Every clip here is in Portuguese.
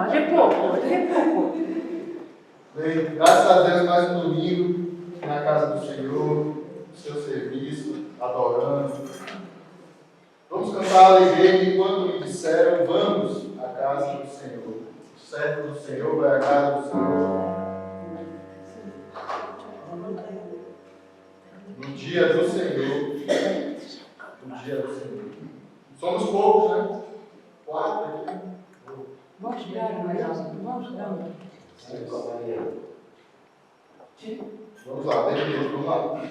Hoje é pouco, hoje é pouco. Bem, graças a Deus, mais um domingo na casa do Senhor, no seu serviço, adorando. Vamos cantar alegria enquanto me disseram, vamos à casa do Senhor. O servo do Senhor vai à casa do Senhor. No dia do Senhor. No dia do Senhor. Somos poucos, né? 4 aqui. Vamos chegar, vamos chegar. Vamos lá, beleza, vamos lá.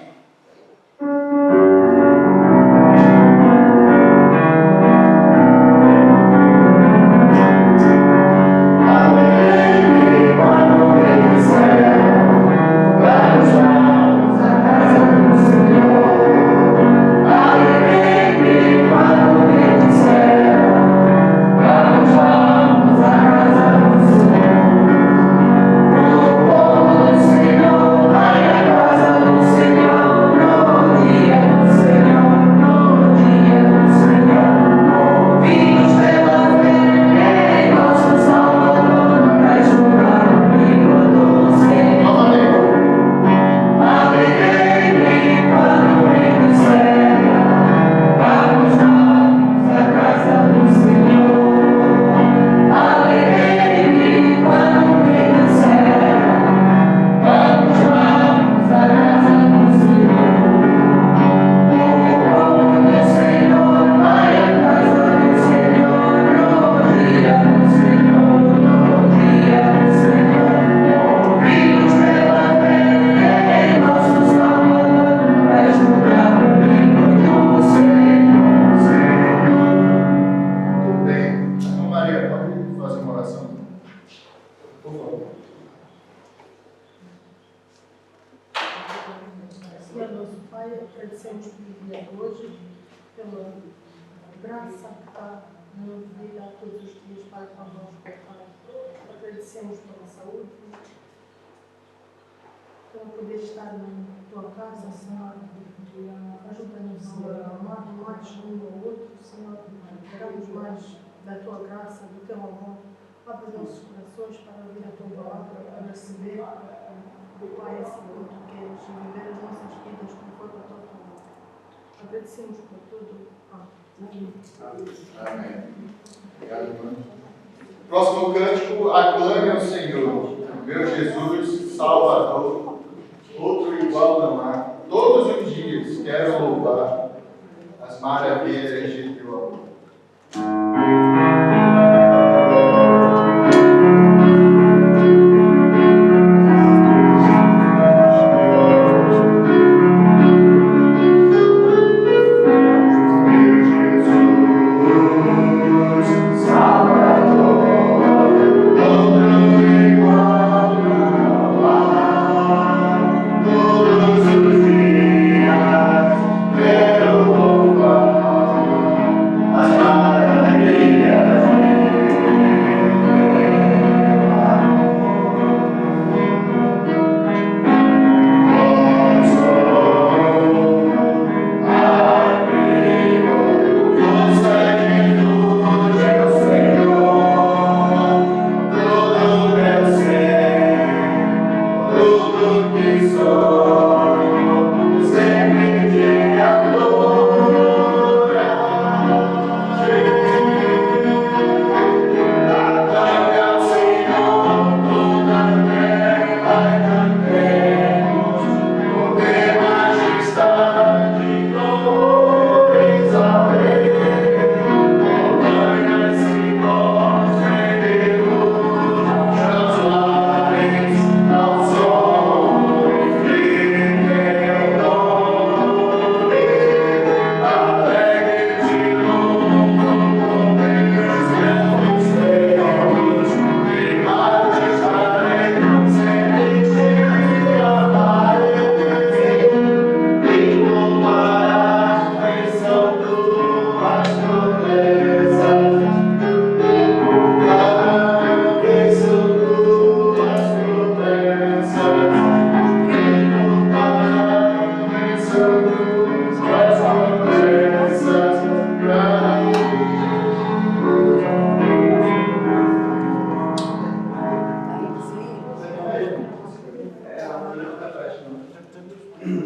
Agradecemos por tudo. Amém. Obrigado, irmão. Próximo cântico, aclame ao Senhor, meu Jesus, Salvador, outro igual não há. Todos os dias quero louvar as maravilhas de teu amor.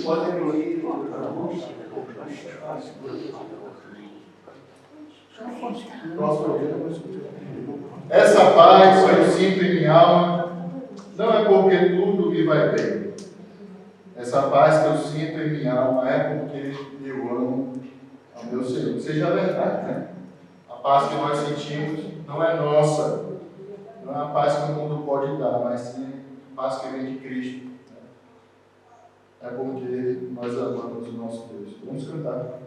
Podem ir. Essa paz que eu sinto em minha alma não é porque tudo me vai bem. Essa paz que eu sinto em minha alma é porque eu amo ao meu Senhor. Seja verdade, né? A paz que nós sentimos não é nossa. Não é a paz que o mundo pode dar, mas sim a paz que vem de Cristo. É porque nós amamos o nosso Deus. Vamos cantar.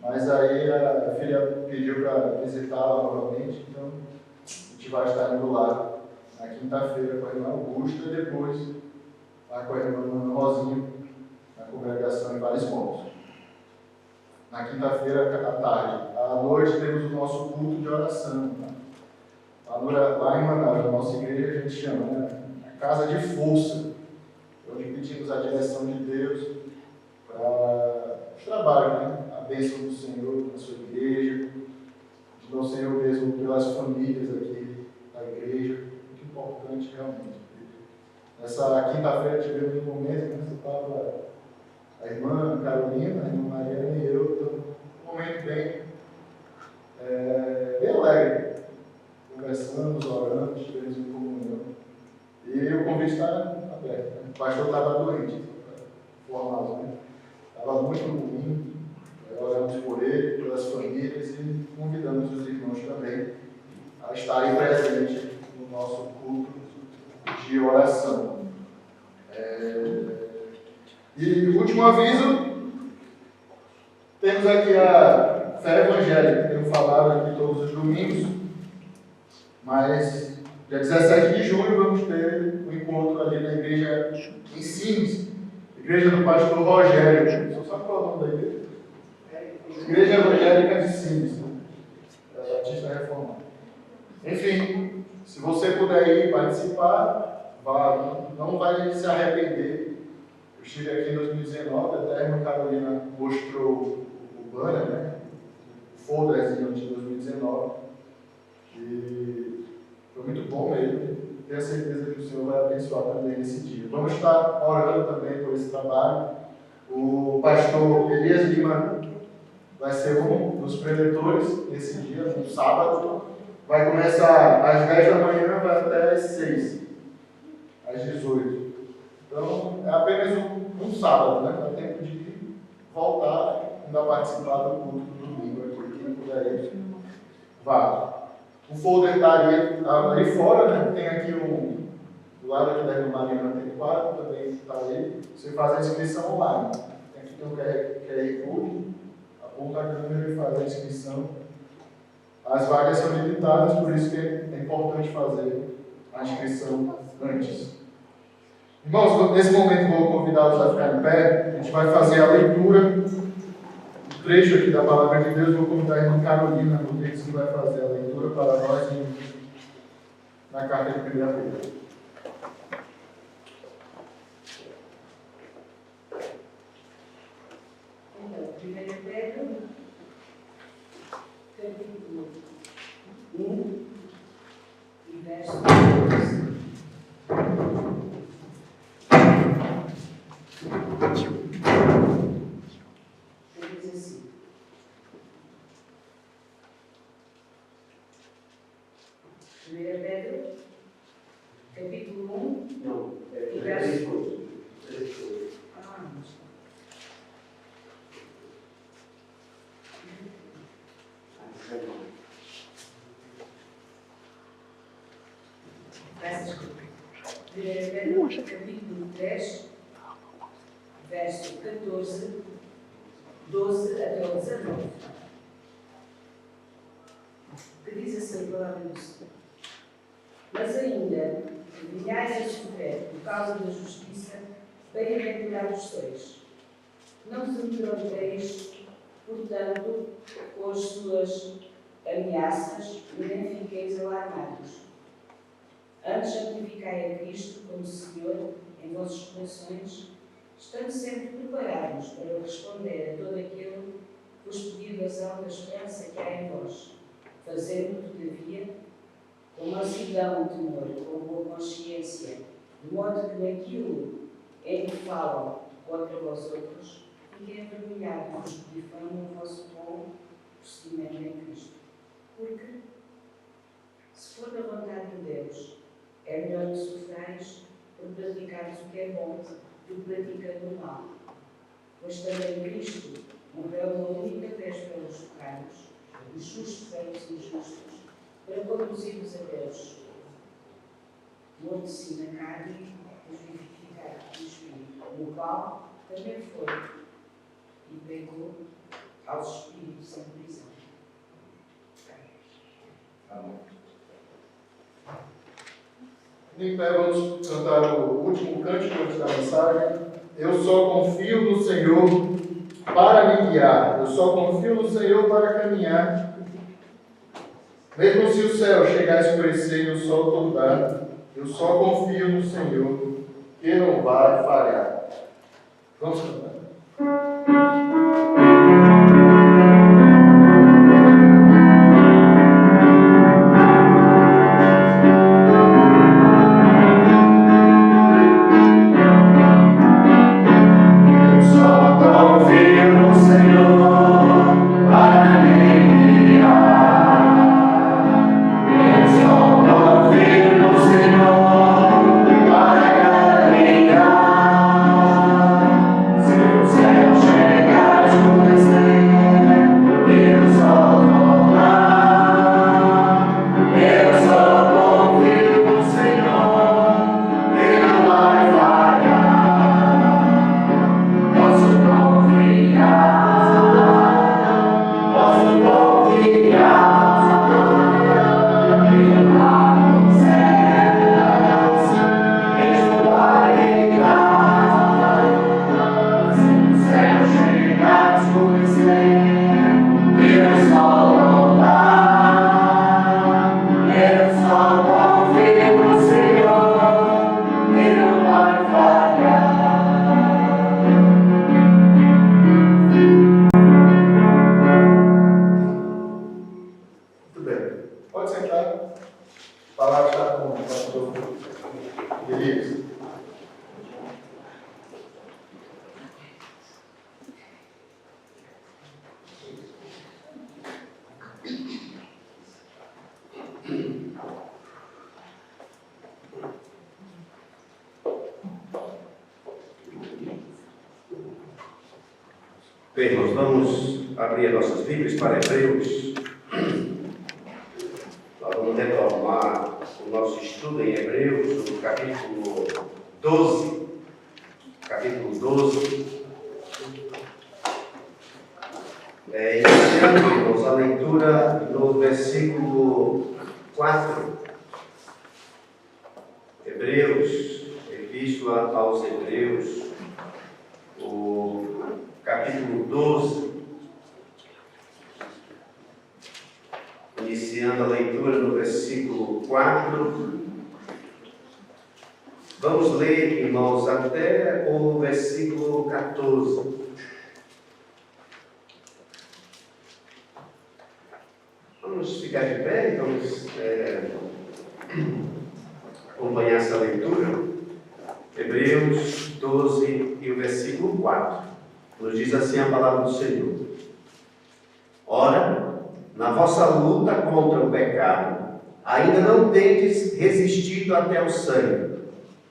Mas aí a filha pediu para visitá-la novamente, então a gente vai estar indo lá na quinta-feira com a irmã Augusta e depois lá com a irmã Rosinha na congregação em Vários Pontos. Na quinta-feira à tarde. À noite temos o nosso culto de oração. Lá em Manaus, a nossa igreja, a gente chama, né? A casa de força, onde pedimos a direção de Deus para os trabalhos, né? A bênção do Senhor na sua igreja, do Senhor mesmo pelas famílias aqui da igreja, muito importante realmente. Nessa quinta-feira tivemos um momento que estava a irmã Carolina, a irmã Mariana e eu, um momento bem alegre, conversando conversamos, oramos, estivemos em comunhão. E o convite está aberto. Né? O pastor estava doente, formal, né? Estava muito ruim. Oramos por ele, pelas famílias e convidamos os irmãos também a estarem presentes no nosso culto de oração. E último aviso, temos aqui a fé evangélica, que tenho falado aqui todos os domingos, mas dia 17 de julho vamos ter um encontro ali na igreja em Sines, igreja do pastor Rogério. Você sabe qual é o nome da igreja? Igreja Evangélica de Sines, Batista Reformado. Enfim, se você puder ir participar, vá, não vai se arrepender. Eu estive aqui em 2019, até a irmã Carolina mostrou o banner, né? O folderzinho de 2019. E foi muito bom mesmo. Tenho certeza que o Senhor vai abençoar também nesse dia. Vamos estar orando também por esse trabalho. O pastor Elias Lima vai ser um dos preletores nesse dia, no sábado. Vai começar às 10 da manhã, vai até às 6, às 18. Então, é apenas um sábado, né? Dá tempo de voltar e ainda participar do culto do domingo aqui, quem puder ir. Vá. O folder está ali fora, né? Tem aqui do lado aqui da irmã Marina, tem quadro, também está ali. Você faz a inscrição online. Tem aqui um QR Code, aponta a câmera e faz a inscrição. As vagas são limitadas, por isso que é importante fazer a inscrição antes. Irmãos, nesse momento vou convidá-los a ficar em pé. A gente vai fazer a leitura do trecho aqui da Palavra de Deus. Vou convidar a irmã Carolina Rodrigues, que vai fazer a leitura para nós na carta de 1 Pedro. Então, 1 Pedro, capítulo 1, e verso 14. Diz assim: Pedro, capítulo 1, Não, e verso 3. Peço desculpa. 1 Pedro, capítulo 3, verso 14, 12 até o 19. Que diz assim a palavra do Senhor: Mas ainda, que venhais a sofrer por causa da justiça, bem-aventurados sois. Não vos amedronteis, portanto, com as suas ameaças, e nem fiqueis alarmados. Antes santificai a Cristo como Senhor em vossos corações, estando sempre preparados para responder a todo aquele que vos pedir razão da esperança que há em vós, fazendo, todavia, com mansidão e temor, com boa consciência, de modo que naquilo em que falam contra vós outros, fiquem envergonhados os que difamam o vosso bom procedimento em Cristo. Porque, se for da vontade de Deus, é melhor que sofrais por praticares o que é bom do que praticando o mal. Pois também Cristo morreu uma única vez pelos pecados, os justos pelos injustos, para conduzir-vos a Deus. Morto sim na carne, mas vivificado no Espírito, no qual também foi e pregou aos espíritos em prisão. Amém. Em pé, vamos cantar o último cântico antes da mensagem. Eu só confio no Senhor para me guiar. Eu só confio no Senhor para caminhar. Mesmo se o céu chegar a escurecer e o sol toldar, eu só confio no Senhor, que não vai falhar. Vamos cantar. So A palavra está com o pastor Elias. Bem, nós vamos abrir nossas Bíblias para Hebreus. Nós vamos retomar o nosso estudo em Hebreus, no capítulo 12. Capítulo 12. Iniciando, irmãos, a leitura no versículo 4. Hebreus, Epístola aos Hebreus, o capítulo 12, iniciando a leitura no versículo 4. Vamos ler, irmãos, até o versículo 14. Vamos ficar de pé e vamos acompanhar essa leitura. Hebreus 12 e o versículo 4. Nos diz assim a palavra do Senhor: Ora, na vossa luta contra o pecado, ainda não tendes resistido até o sangue,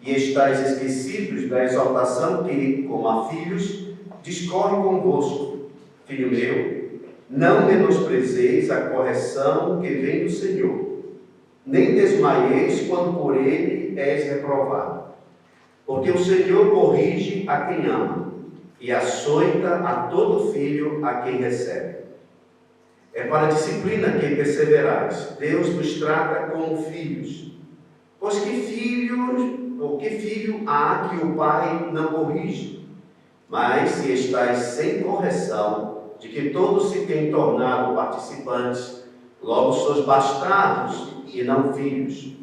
e estáis esquecidos da exortação que, como a filhos, discorre convosco. Filho meu, não menosprezeis a correção que vem do Senhor, nem desmaieis quando por ele és reprovado. Porque o Senhor corrige a quem ama, e açoita a todo filho a quem recebe. É para a disciplina que perseverais. Deus nos trata como filhos. Pois que filho há que o pai não corrige? Mas se estáis sem correção, de que todos se têm tornado participantes, logo sois bastardos e não filhos.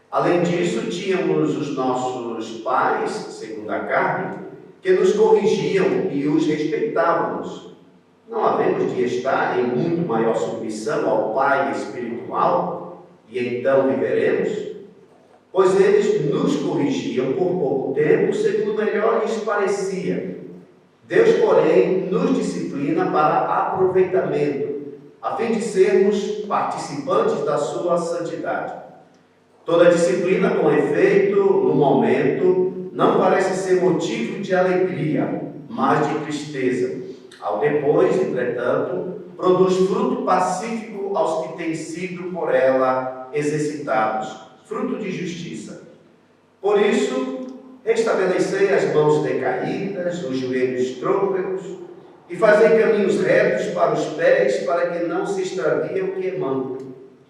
Além disso, tínhamos os nossos pais, segundo a carne, que nos corrigiam e os respeitávamos. Não havemos de estar em muito maior submissão ao Pai espiritual, e então viveremos? Pois eles nos corrigiam por pouco tempo, segundo melhor lhes parecia. Deus, porém, nos disciplina para aproveitamento, a fim de sermos participantes da sua santidade. Toda disciplina, com efeito, no momento, não parece ser motivo de alegria, mas de tristeza. Ao depois, entretanto, produz fruto pacífico aos que têm sido por ela exercitados, fruto de justiça. Por isso, restabelecei as mãos decaídas, os joelhos trôpegos, e fazei caminhos retos para os pés, para que não se extravie o que é manco,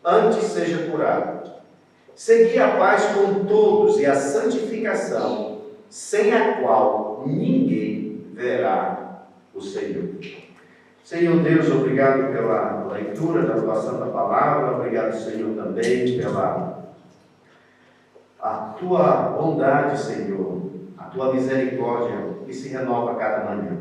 antes seja curado. Segui a paz com todos e a santificação, sem a qual ninguém verá o Senhor. Senhor Deus, obrigado pela leitura da tua santa palavra, obrigado, Senhor, também pela a tua bondade, Senhor, a tua misericórdia que se renova a cada manhã.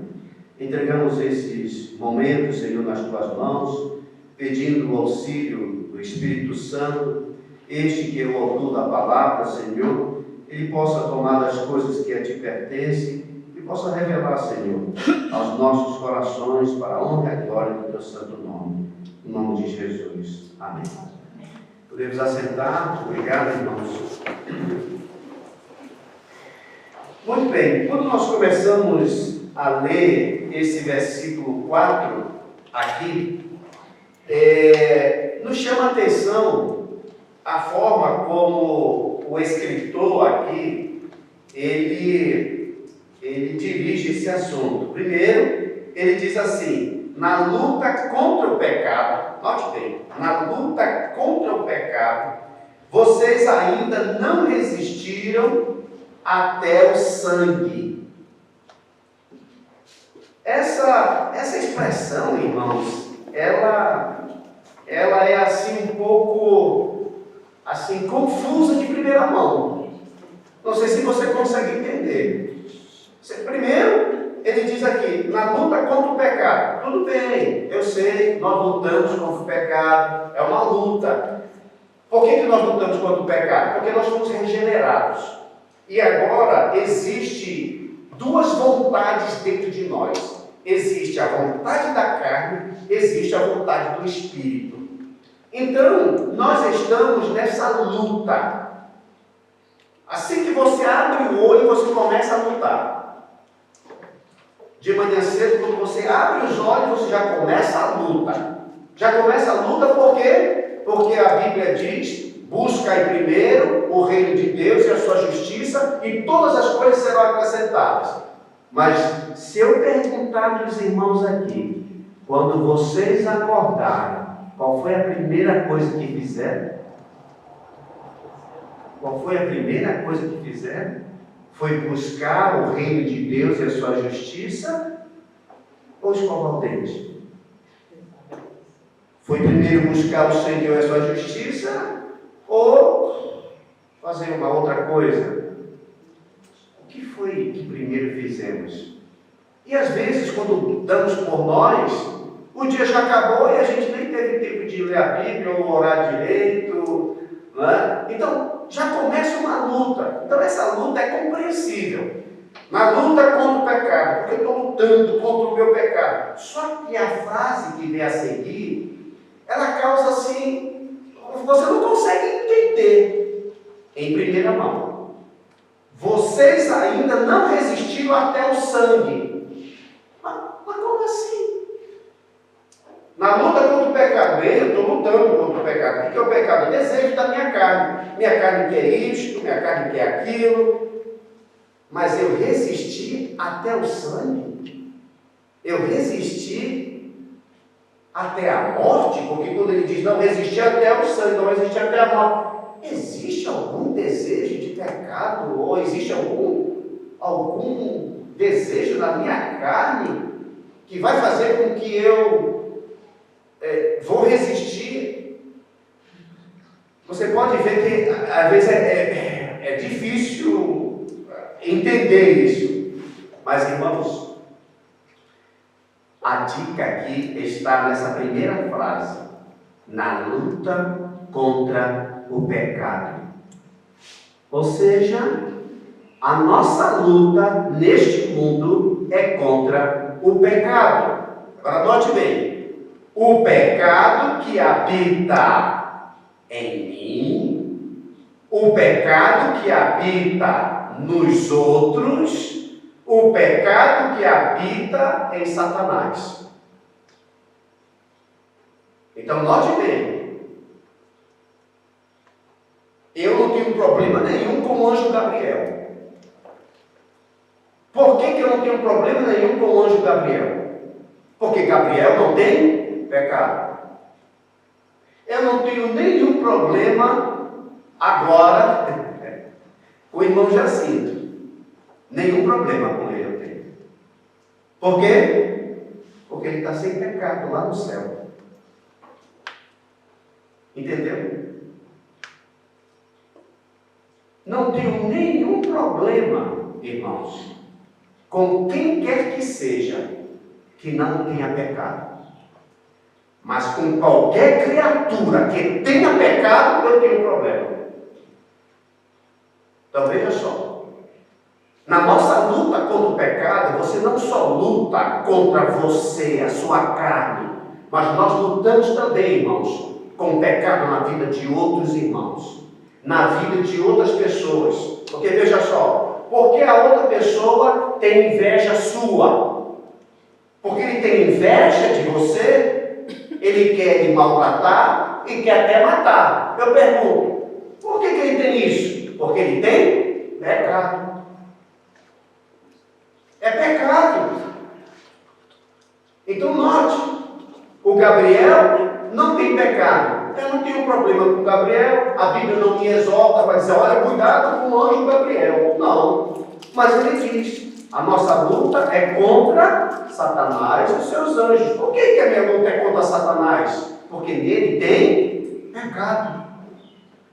Entregamos esses momentos, Senhor, nas tuas mãos, pedindo o auxílio do Espírito Santo, este que é o autor da palavra, Senhor, ele possa tomar das coisas que a ti pertencem e possa revelar, Senhor, aos nossos corações para a honra e a glória do teu santo nome. Em nome de Jesus. Amém. Podemos assentar. Obrigado, irmãos. Muito bem. Quando nós começamos a ler esse versículo 4 aqui, nos chama a atenção a forma como o escritor aqui, ele dirige esse assunto. Primeiro, ele diz assim: na luta contra o pecado, note bem, na luta contra o pecado, vocês ainda não resistiram até o sangue. Essa expressão, irmãos, ela é assim um pouco assim confusa de primeira mão. Não sei se você consegue entender. Primeiro, ele diz aqui, na luta contra o pecado. Tudo bem, eu sei, nós lutamos contra o pecado, é uma luta. Por que nós lutamos contra o pecado? Porque nós fomos regenerados. E agora existe duas vontades dentro de nós. Existe a vontade da carne, existe a vontade do Espírito. Então, nós estamos nessa luta. Assim que você abre o olho, você começa a lutar. De manhã cedo, quando você abre os olhos, você já começa a luta. Já começa a luta por quê? Porque a Bíblia diz: buscai primeiro o reino de Deus e a sua justiça, e todas as coisas serão acrescentadas. Mas se eu perguntar dos irmãos aqui, quando vocês acordarem, qual foi a primeira coisa que fizeram? Qual foi a primeira coisa que fizeram? Foi buscar o reino de Deus e a sua justiça, ou escovar o dente? Foi primeiro buscar o Senhor e a sua justiça, ou fazer uma outra coisa? O que foi que primeiro fizemos? E às vezes, quando damos por nós, o dia já acabou e a gente nem teve tempo de ler a Bíblia ou orar direito, não é? Então, já começa uma luta. Então, essa luta é compreensível. Na luta contra o pecado, porque eu estou lutando contra o meu pecado. Só que a frase que vem a seguir, ela causa assim, você não consegue entender em primeira mão. Vocês ainda não resistiram até o sangue. Mas como assim? Na luta contra o pecado, bem, eu estou lutando contra o pecado. O que é o pecado? O desejo da minha carne. Minha carne quer isto, minha carne quer aquilo. Mas eu resisti até o sangue. Eu resisti até a morte, porque quando ele diz não resistir até o sangue, não resistir até a morte, existe algum desejo de pecado? Ou existe algum desejo na minha carne que vai fazer com que eu vou resistir? Você pode ver que às vezes é difícil entender isso, mas irmãos, a dica aqui está nessa primeira frase: na luta contra o pecado. Ou seja, a nossa luta neste mundo é contra o pecado. Agora note bem: o pecado que habita em mim, o pecado que habita nos outros, o pecado que habita em Satanás. Então, note bem, eu não tenho problema nenhum com o anjo Gabriel. Por que eu não tenho problema nenhum com o anjo Gabriel? Porque Gabriel não tem pecado. Eu não tenho nenhum problema agora com o irmão Jacinto. Nenhum problema com ele eu tenho. Por quê? Porque ele está sem pecado lá no céu. Entendeu? Não tenho nenhum problema, irmãos, com quem quer que seja que não tenha pecado. Mas com qualquer criatura que tenha pecado, eu tenho problema. Então veja só. Na nossa luta contra o pecado, você não só luta contra você, a sua carne, mas nós lutamos também, irmãos, com o pecado na vida de outros irmãos, na vida de outras pessoas. Porque veja só, porque a outra pessoa tem inveja sua, porque ele tem inveja de você, ele quer lhe maltratar e quer até matar. Eu pergunto, por que ele tem isso? Porque ele tem pecado. É pecado. Então note, o Gabriel não tem pecado. Eu não tenho problema com o Gabriel. A Bíblia não me exorta para dizer, olha, cuidado com o anjo Gabriel. Não. Mas ele diz, a nossa luta é contra Satanás e os seus anjos. Por que a minha luta é contra Satanás? Porque nele tem pecado.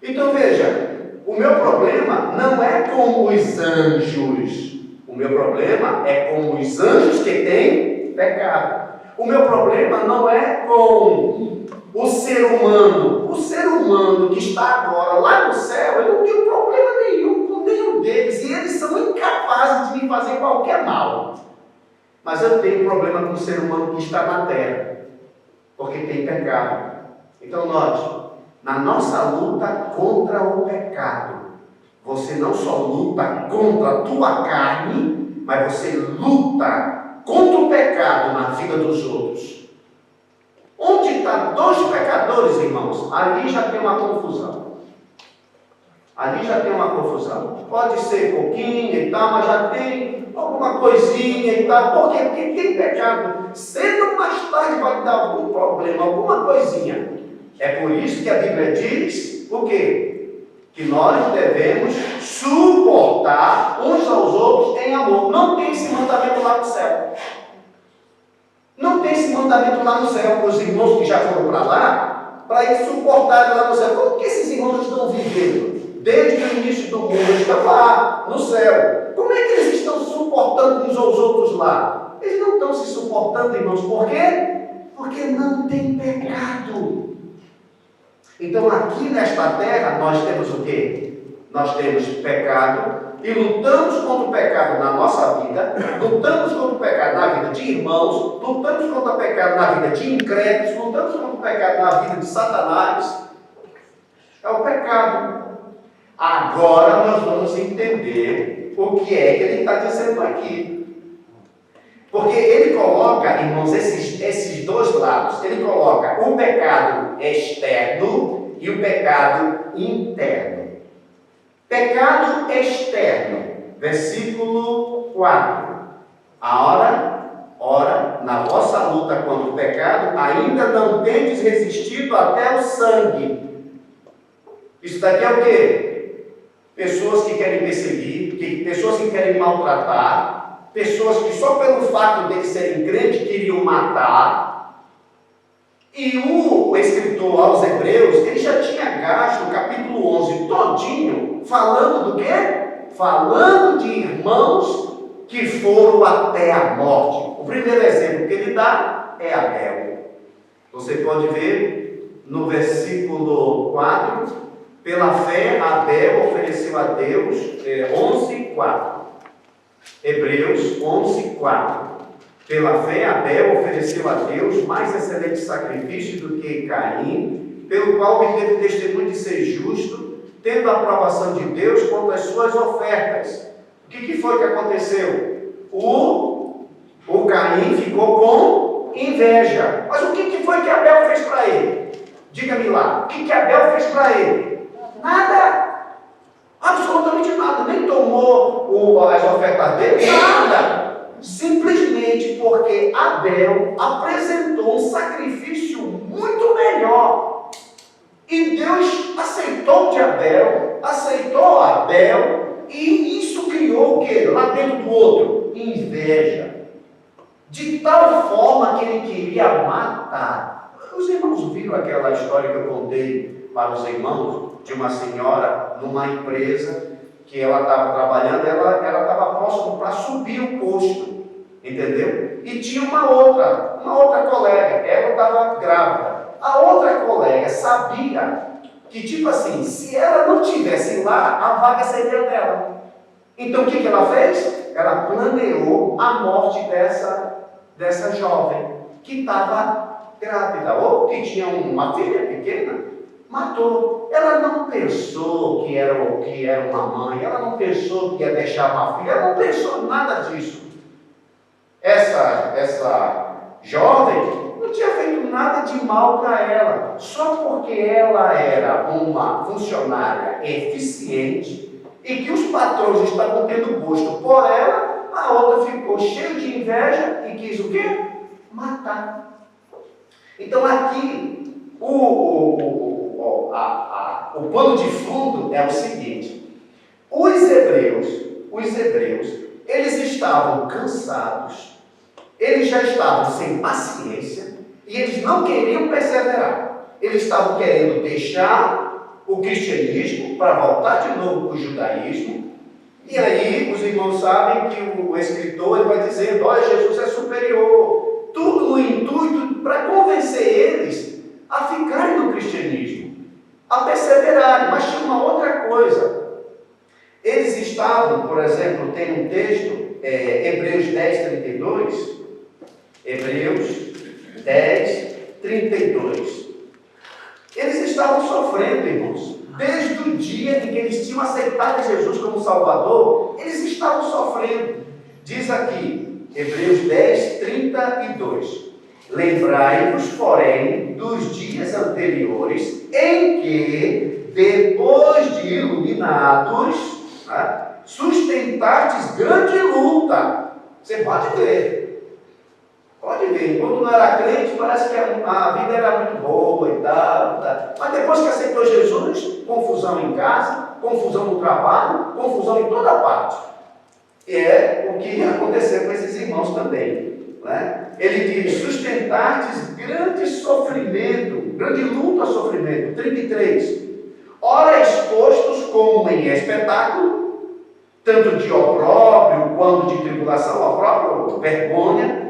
Então veja, o meu problema não é com os anjos. O meu problema é com os anjos que têm pecado. O meu problema não é com o ser humano que está agora lá no céu, eu não tenho problema nenhum com nenhum deles, e eles são incapazes de me fazer qualquer mal. Mas eu tenho problema com o ser humano que está na terra, porque tem pecado. Então note, na nossa luta contra o pecado, você não só luta contra a tua carne, mas você luta contra o pecado na vida dos outros. Onde está dois pecadores, irmãos? Ali já tem uma confusão. Ali já tem uma confusão. Pode ser pouquinho e tal, mas já tem alguma coisinha e tal. Por quê? Porque tem pecado. Cedo ou mais tarde vai dar algum problema, alguma coisinha. É por isso que a Bíblia diz o quê? Que nós devemos suportar uns aos outros em amor. Não tem esse mandamento lá no céu. Não tem esse mandamento lá no céu, os irmãos que já foram para lá, para eles suportarem lá no céu. Como que esses irmãos estão vivendo? Desde o início do mundo, eles estão lá no céu. Como é que eles estão suportando uns aos outros lá? Eles não estão se suportando, irmãos. Por quê? Porque não tem pecado. Então aqui nesta terra nós temos o quê? Nós temos pecado e lutamos contra o pecado na nossa vida, lutamos contra o pecado na vida de irmãos, lutamos contra o pecado na vida de incrédulos, lutamos contra o pecado na vida de Satanás. É o pecado. Agora nós vamos entender o que é que ele está dizendo aqui. Porque ele coloca, irmãos, esses dois lados. Ele coloca o pecado externo e o pecado interno. Pecado externo, versículo 4. Ora, na vossa luta contra o pecado, ainda não tendes resistido até o sangue. Isso daqui é o quê? Pessoas que querem perseguir, pessoas que querem maltratar, pessoas que só pelo fato de serem crentes queriam matar. E o escritor aos Hebreus, ele já tinha gasto o capítulo 11 todinho, falando do quê? Falando de irmãos que foram até a morte. O primeiro exemplo que ele dá é Abel. Você pode ver no versículo 4, pela fé Abel ofereceu a Deus, 11:4. Hebreus 11:4. Pela fé, Abel ofereceu a Deus mais excelente sacrifício do que Caim, pelo qual obteve testemunho de ser justo, tendo a aprovação de Deus quanto às suas ofertas. O que foi que aconteceu? O Caim ficou com inveja. Mas o que foi que Abel fez para ele? Diga-me lá, o que Abel fez para ele? Nada. Absolutamente nada. Nem tomou as ofertas dele, nada. Simplesmente porque Abel apresentou um sacrifício muito melhor. E Deus aceitou Abel, e isso criou o quê? Lá dentro do outro, inveja. De tal forma que ele queria matar. Os irmãos viram aquela história que eu contei para os irmãos, de uma senhora numa empresa, que ela estava trabalhando, ela estava próxima para subir o posto, entendeu? E tinha uma outra colega, ela estava grávida. A outra colega sabia que, tipo assim, se ela não estivesse lá, a vaga seria dela. Então o que ela fez? Ela planeou a morte dessa jovem, que estava grávida, ou que tinha uma filha pequena. Matou. Ela não pensou que era uma mãe, ela não pensou que ia deixar uma filha, ela não pensou nada disso. Essa jovem não tinha feito nada de mal para ela, só porque ela era uma funcionária eficiente e que os patrões estavam tendo gosto por ela, a outra ficou cheia de inveja e quis o quê? Matar. Então aqui o pano de fundo é o seguinte: os hebreus, eles estavam cansados, eles já estavam sem paciência e eles não queriam perseverar. Eles estavam querendo deixar o cristianismo para voltar de novo para o judaísmo. E aí os irmãos sabem que o escritor ele vai dizendo: olha, Jesus é superior. Tudo no intuito para convencer eles a ficarem no cristianismo, a perseverarem. Mas tinha uma outra coisa. Eles estavam, por exemplo, tem um texto, Hebreus 10, 32. Hebreus 10, 32. Eles estavam sofrendo, irmãos. Desde o dia em que eles tinham aceitado Jesus como Salvador, eles estavam sofrendo. Diz aqui, Hebreus 10, 32. Lembrai-vos, porém, dos dias anteriores, em que, depois de iluminados, sustentastes grande luta. Você pode ver. Pode ver, quando não era crente, parece que a vida era muito boa e tal. Mas depois que aceitou Jesus, confusão em casa, confusão no trabalho, confusão em toda parte. E é o que aconteceu com esses irmãos também. Né? Ele diz, sustentastes grande sofrimento, grande luta, sofrimento. 33. Ora expostos como em espetáculo, tanto de opróbrio quanto de tribulação, opróbrio, vergonha,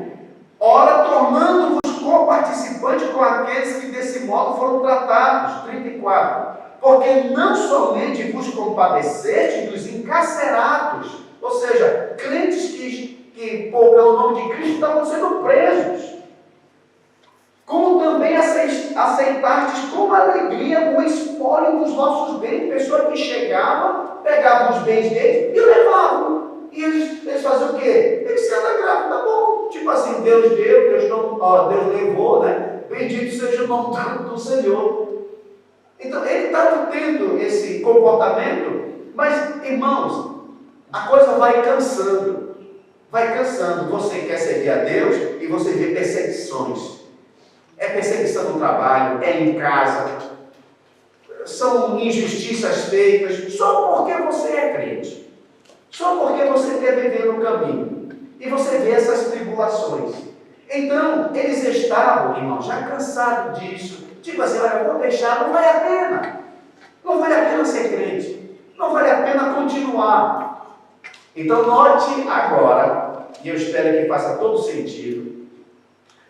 ora tornando-vos coparticipantes com aqueles que desse modo foram tratados. 34. Porque não somente vos compadeceste dos encarcerados, ou seja, crentes que pelo nome de Cristo estavam sendo presos, como também aceitastes com alegria o espólio dos vossos bens. Pessoa que chegava, pegava os bens deles e levavam. E eles faziam o quê? Eles se alegravam, tá bom. Tipo assim, Deus deu, Deus levou, né? Bendito seja o nome do Senhor. Então, ele estava tendo esse comportamento, mas, irmãos, a coisa vai cansando. Vai cansando. Você quer servir a Deus e você vê perseguições. É perseguição no trabalho, é em casa. São injustiças feitas só porque você é crente. Só porque você quer viver no caminho. E você vê essas tribulações. Então, eles estavam, irmão, já cansados disso. Tipo assim, olha, eu vou deixar, não vale a pena. Não vale a pena ser crente. Não vale a pena continuar. Então, note agora, e eu espero que faça todo sentido,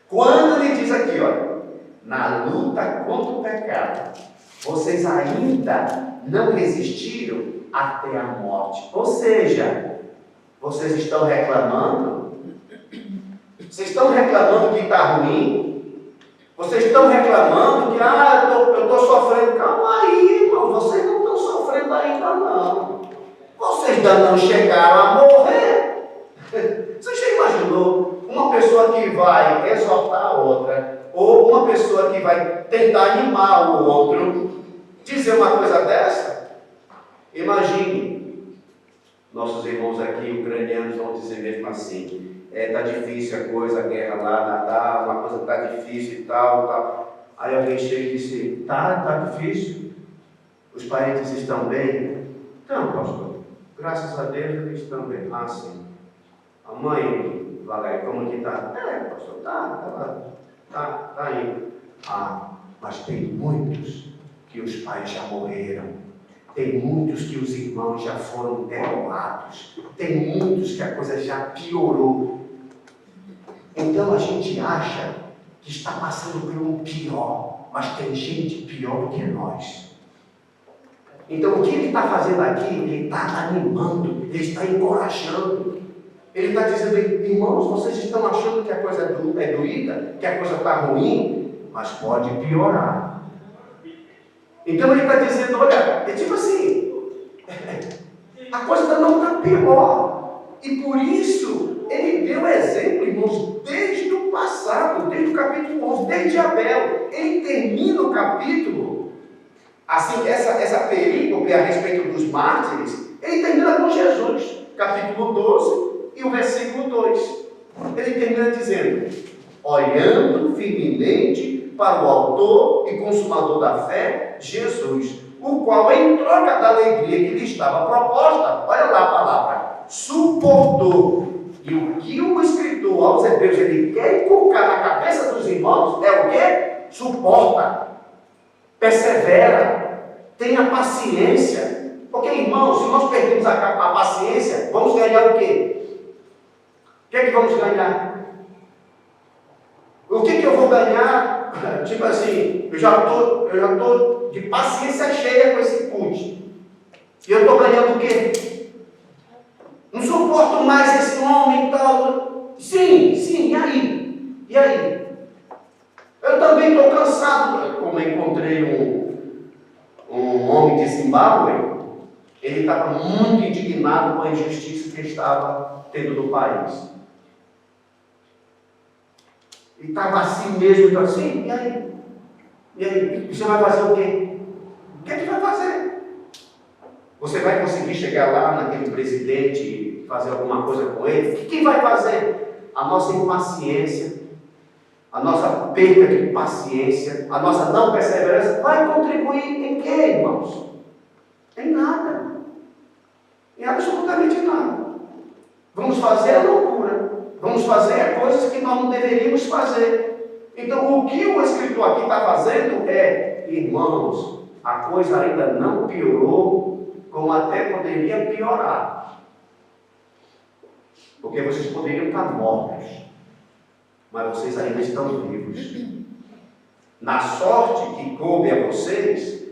quando ele diz aqui, olha, na luta contra o pecado, vocês ainda não resistiram até a morte. Ou seja, vocês estão reclamando? Vocês estão reclamando que está ruim? Vocês estão reclamando que, eu estou sofrendo? Calma aí, irmão, vocês não estão sofrendo ainda não. Vocês ainda não chegaram a morrer. Você já imaginou uma pessoa que vai exortar a outra, ou uma pessoa que vai tentar animar o outro, dizer uma coisa dessa? Imagine, nossos irmãos aqui, ucranianos, vão dizer mesmo assim, está difícil a coisa, a guerra lá, Natal, uma coisa está difícil e tal. Aí alguém chega e diz, tá difícil? Os parentes estão bem? Então, pastor, graças a Deus eles estão bem. Ah, sim. A mãe, Valéria, como que está? Pastor, tá indo. Mas tem muitos que os pais já morreram. Tem muitos que os irmãos já foram derrubados. Tem muitos que a coisa já piorou. Então a gente acha que está passando por um pior, mas tem gente pior do que nós. Então o que ele está fazendo aqui? Ele está animando, ele está encorajando. Ele está dizendo, irmãos, vocês estão achando que a coisa é doída, que a coisa está ruim, mas pode piorar. Então ele está dizendo, olha, é tipo assim, a coisa não está pior. E por isso, ele deu exemplo, irmãos, desde o passado, desde o capítulo 11, desde Abel. Ele termina o capítulo, assim, essa perícope a respeito dos mártires, ele termina com Jesus, capítulo 12 e o versículo 2. Ele termina dizendo, olhando firmemente para o autor e consumador da fé, Jesus, o qual, em troca da alegria que lhe estava proposta, olha lá a palavra, suportou. E o que o escritor aos Hebreus ele quer inculcar na cabeça dos irmãos é o quê? Suporta, persevera, tenha paciência. Porque, irmãos, se nós perdemos a paciência, vamos ganhar o quê? O que é que vamos ganhar? O que eu vou ganhar tipo assim, eu já tô de paciência cheia com esse pude. E eu estou ganhando o quê? Não suporto mais esse homem e tal. Sim, e aí? E aí? Eu também estou cansado. Como eu encontrei um homem de Zimbábue, ele estava muito indignado com a injustiça que estava tendo no país. E estava assim mesmo, então assim, e aí? E aí? Você vai fazer o quê? O que é que vai fazer? Você vai conseguir chegar lá naquele presidente e fazer alguma coisa com ele? O que vai fazer? A nossa impaciência, a nossa perda de paciência, a nossa não perseverança vai contribuir em quê, irmãos? Em nada. Em absolutamente nada. Vamos fazer a loucura. Vamos fazer coisas que nós não deveríamos fazer. Então, o que o escritor aqui está fazendo é, irmãos, a coisa ainda não piorou, como até poderia piorar. Porque vocês poderiam estar mortos, mas vocês ainda estão vivos. Na sorte que coube a vocês,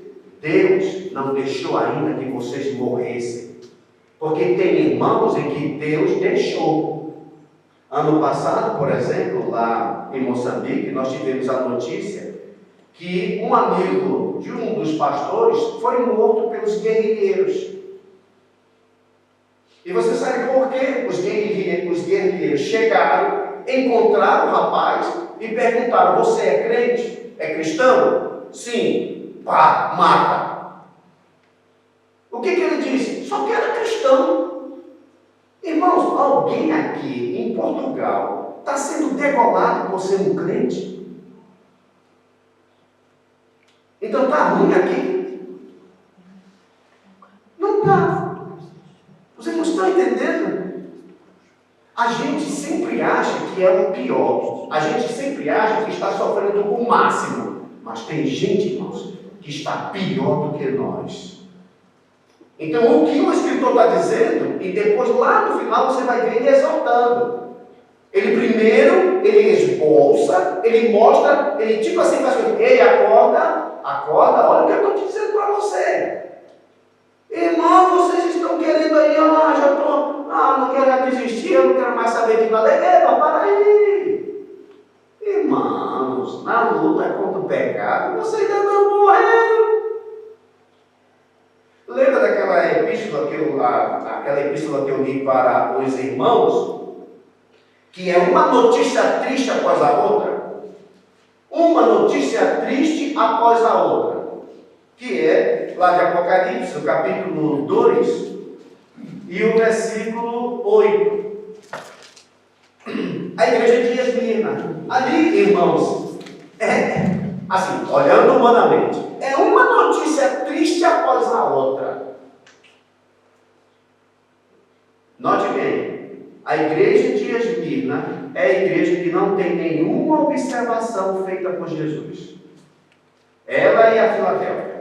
Deus não deixou ainda que vocês morressem. Porque tem irmãos em que Deus deixou. Ano passado, por exemplo, lá em Moçambique, nós tivemos a notícia que um amigo de um dos pastores foi morto pelos guerrilheiros. E você sabe por quê? Os guerrilheiros chegaram, encontraram o rapaz e perguntaram: você é crente? É cristão? Sim. Pá, mata. O que ele disse? Só que era cristão. Irmãos, alguém aqui em Portugal está sendo degolado por ser um crente? Então está ruim aqui? Não está. Vocês não estão entendendo? A gente sempre acha que é o pior. A gente sempre acha que está sofrendo o máximo. Mas tem gente, irmãos, que está pior do que nós. Então, o que o escritor está dizendo, e depois lá no final você vai ver ele exaltando. Ele primeiro, ele esboça, ele mostra, ele tipo assim faz coisa. Ei, acorda, olha o que eu estou te dizendo para você. Irmão, vocês estão querendo aí, não quero desistir, eu não quero mais saber de nada. Para aí. Irmãos, na luta contra o pecado, vocês ainda não morreram. Lembra daquela epístola que eu li para os irmãos? Que é uma notícia triste após a outra. Uma notícia triste após a outra. Que é lá de Apocalipse, o capítulo 2 e o versículo 8. A igreja de Esmirna. Ali, irmãos, assim, olhando humanamente, é uma notícia triste após a outra. Note bem, a igreja de Esmirna é a igreja que não tem nenhuma observação feita por Jesus. Ela e a Filadélfia.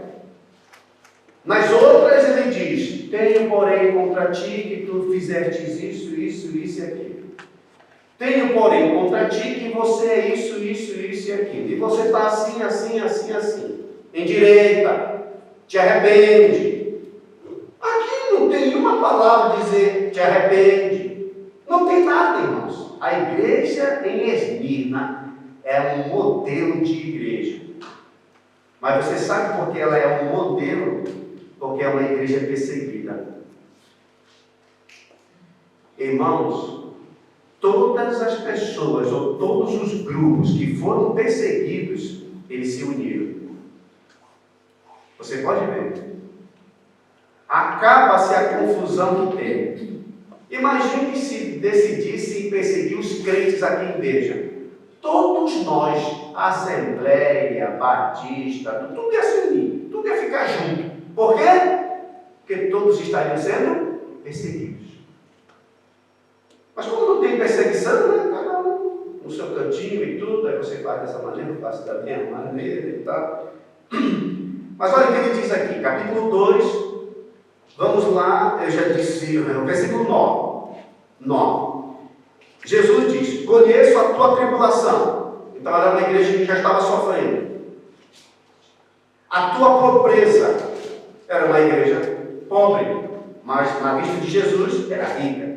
Nas outras ele diz: tenho porém contra ti que tu fizestes isso e aquilo. Tenho porém contra ti que você é isso e aquilo. E você está assim. Endireita, te arrepende. Aqui não tem uma palavra dizer te arrepende. Não tem nada, irmãos. A igreja em Esmirna é um modelo de igreja. Mas você sabe por que ela é um modelo? Porque é uma igreja perseguida. Irmãos, todas as pessoas ou todos os grupos que foram perseguidos, eles se uniram. Você pode ver. Acaba-se a confusão que tem. Imagine se decidisse perseguir os crentes aqui em Beja. Todos nós, Assembleia, Batista, tudo ia se unir, tudo ia ficar junto. Por quê? Porque todos estariam sendo perseguidos. Mas como não tem perseguição, né? Cada um no seu cantinho e tudo, aí você faz dessa maneira, eu faço da minha maneira e tal. Mas olha o que ele diz aqui, capítulo 2, vamos lá, eu já disse, o versículo 9. Jesus diz: conheço a tua tribulação. Então era uma igreja que já estava sofrendo. A tua pobreza era uma igreja pobre, mas na vista de Jesus era rica.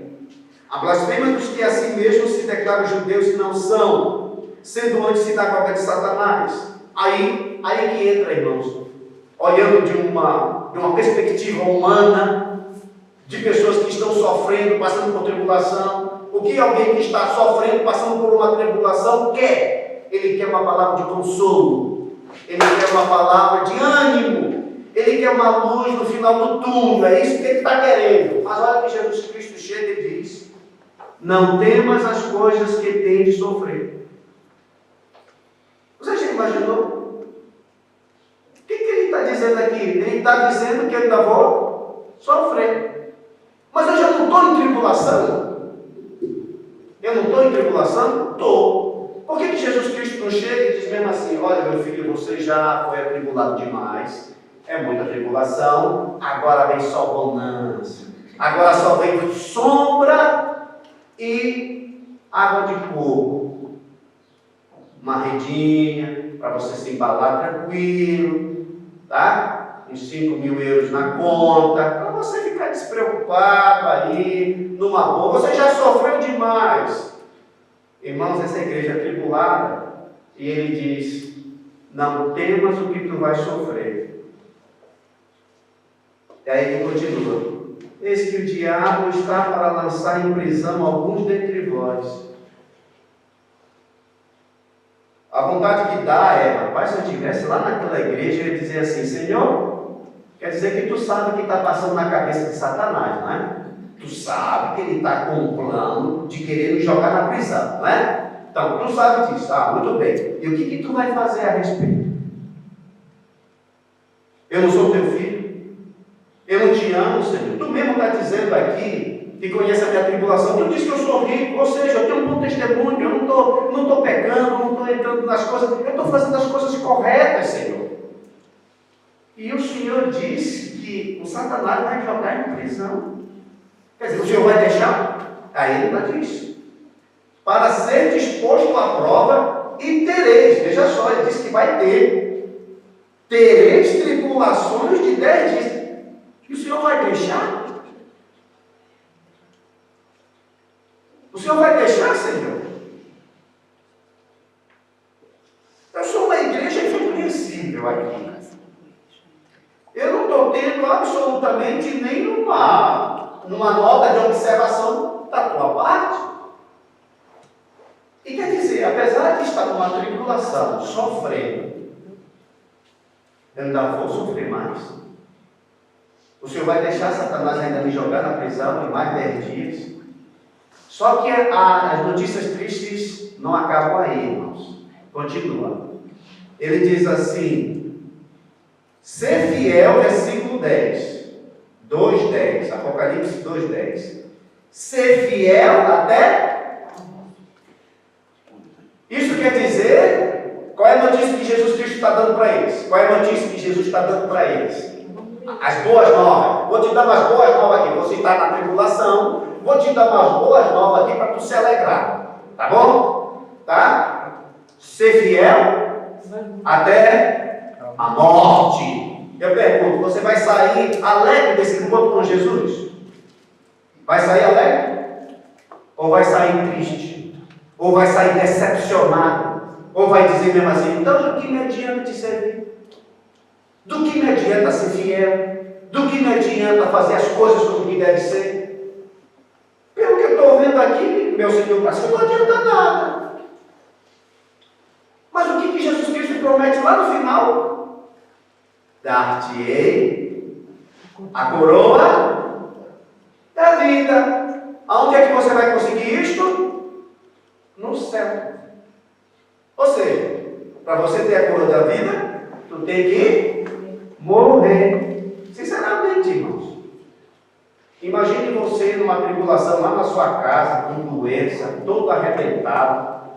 A blasfêmia dos que a si mesmos se declaram judeus e não são, sendo antes sinagoga de Satanás. Aí que entra, irmãos, olhando de uma perspectiva humana, de pessoas que estão sofrendo, passando por tribulação. O que alguém que está sofrendo, passando por uma tribulação quer? Ele quer uma palavra de consolo, ele quer uma palavra de ânimo, ele quer uma luz no final do túnel, é isso que ele está querendo. Mas olha que Jesus Cristo chega e diz: não temas as coisas que tem de sofrer. Você já imaginou? O que ele está dizendo aqui? Ele está dizendo que eu ainda vou sofrer. Mas eu já não estou em tribulação? Eu não estou em tribulação? Estou. Por que Jesus Cristo não chega e diz mesmo assim: olha, meu filho, você já foi atribulado demais, é muita tribulação, agora vem só bonança, agora só vem sombra e água de coco, uma redinha para você se embalar tranquilo, tá? Uns 5.000 euros na conta, para você ficar despreocupado aí, numa boa. Você já sofreu demais. Irmãos, essa igreja é atribulada, e ele diz: não temas o que tu vais sofrer. E aí ele continua: eis que o diabo está para lançar em prisão alguns dentre vós. A vontade que dá é: rapaz, se eu estivesse lá naquela igreja, eu ia dizer assim: Senhor, quer dizer que tu sabe o que está passando na cabeça de Satanás, não é? Tu sabe que ele está com um plano de querer nos jogar na prisão, não é? Então, tu sabe disso, muito bem. E o que tu vai fazer a respeito? Eu não sou teu filho? Eu não te amo, Senhor? Tu mesmo está dizendo aqui que conhece a minha tribulação. Tu diz que eu sou rico, ou seja, eu tenho um bom testemunho, eu não estou pecando, não estou entrando nas coisas, eu estou fazendo as coisas corretas, Senhor. E o Senhor disse que o Satanás vai jogar em prisão. Quer dizer, o Senhor vai deixar? Aí ele está disso. Para ser disposto à prova, e tereis. Veja só, ele disse que vai ter. Tereis tribulações de 10 dias. E o Senhor vai deixar? O Senhor vai deixar, Senhor? Eu sou uma igreja irrepreensível aqui. Eu não estou tendo absolutamente nenhuma nota de observação da tua parte. E quer dizer, apesar de estar numa tribulação, sofrendo, eu ainda vou sofrer mais. O Senhor vai deixar Satanás ainda me jogar na prisão em mais 10 dias. Só que as notícias tristes não acabam aí, irmãos. Continua. Ele diz assim: ser fiel, versículo 10, 2:10, Apocalipse 2:10. Ser fiel até. Isso quer dizer, qual é a notícia que Jesus Cristo está dando para eles? Qual é a notícia que Jesus está dando para eles? As boas novas. Vou te dar umas boas novas aqui. Você está na tribulação, vou te dar umas boas novas aqui para tu se alegrar. Tá bom? Tá? Ser fiel até a morte. Eu pergunto, você vai sair alegre desse encontro com Jesus? Vai sair alegre? Ou vai sair triste? Ou vai sair decepcionado? Ou vai dizer mesmo assim: então do que me adianta te servir? Do que me adianta ser fiel? Do que me adianta fazer as coisas como que deve ser? Pelo que eu estou vendo aqui, meu Senhor, não adianta nada. Mas o que Jesus Cristo promete lá no final? Dar-te-ei a coroa da vida. Aonde é que você vai conseguir isto? No céu. Ou seja, para você ter a coroa da vida, tu tem que morrer. Sinceramente, irmãos. Imagine você numa tribulação lá na sua casa, com doença, todo arrebentado.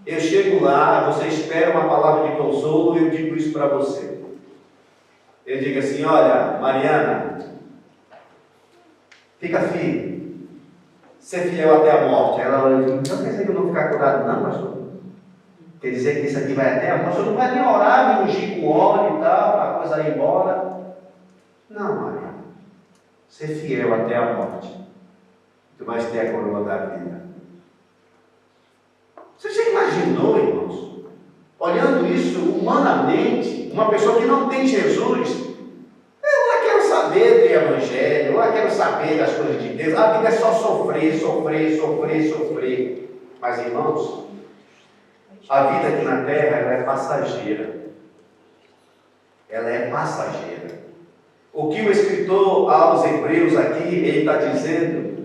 Eu chego lá, você espera uma palavra de consolo e eu digo isso para você. Eu digo assim: olha, Mariana, fica firme, ser fiel até a morte. Ela diz: então quer dizer que eu não vou ficar curado não, pastor? quer dizer que isso aqui vai até a morte. Você não vai nem orar, nem ungir com óleo e tal, para a coisa ir embora. Não, Maria. Ser fiel até a morte. Tu vais ter a coroa da vida. Você já imaginou, irmãos? Olhando isso humanamente, uma pessoa que não tem Jesus, eu lá quero saber do Evangelho, eu lá quero saber das coisas de Deus, a vida é só sofrer, sofrer, sofrer, sofrer. Mas, irmãos, a vida aqui na terra, ela é passageira. Ela é passageira. O que o escritor aos Hebreus aqui, ele está dizendo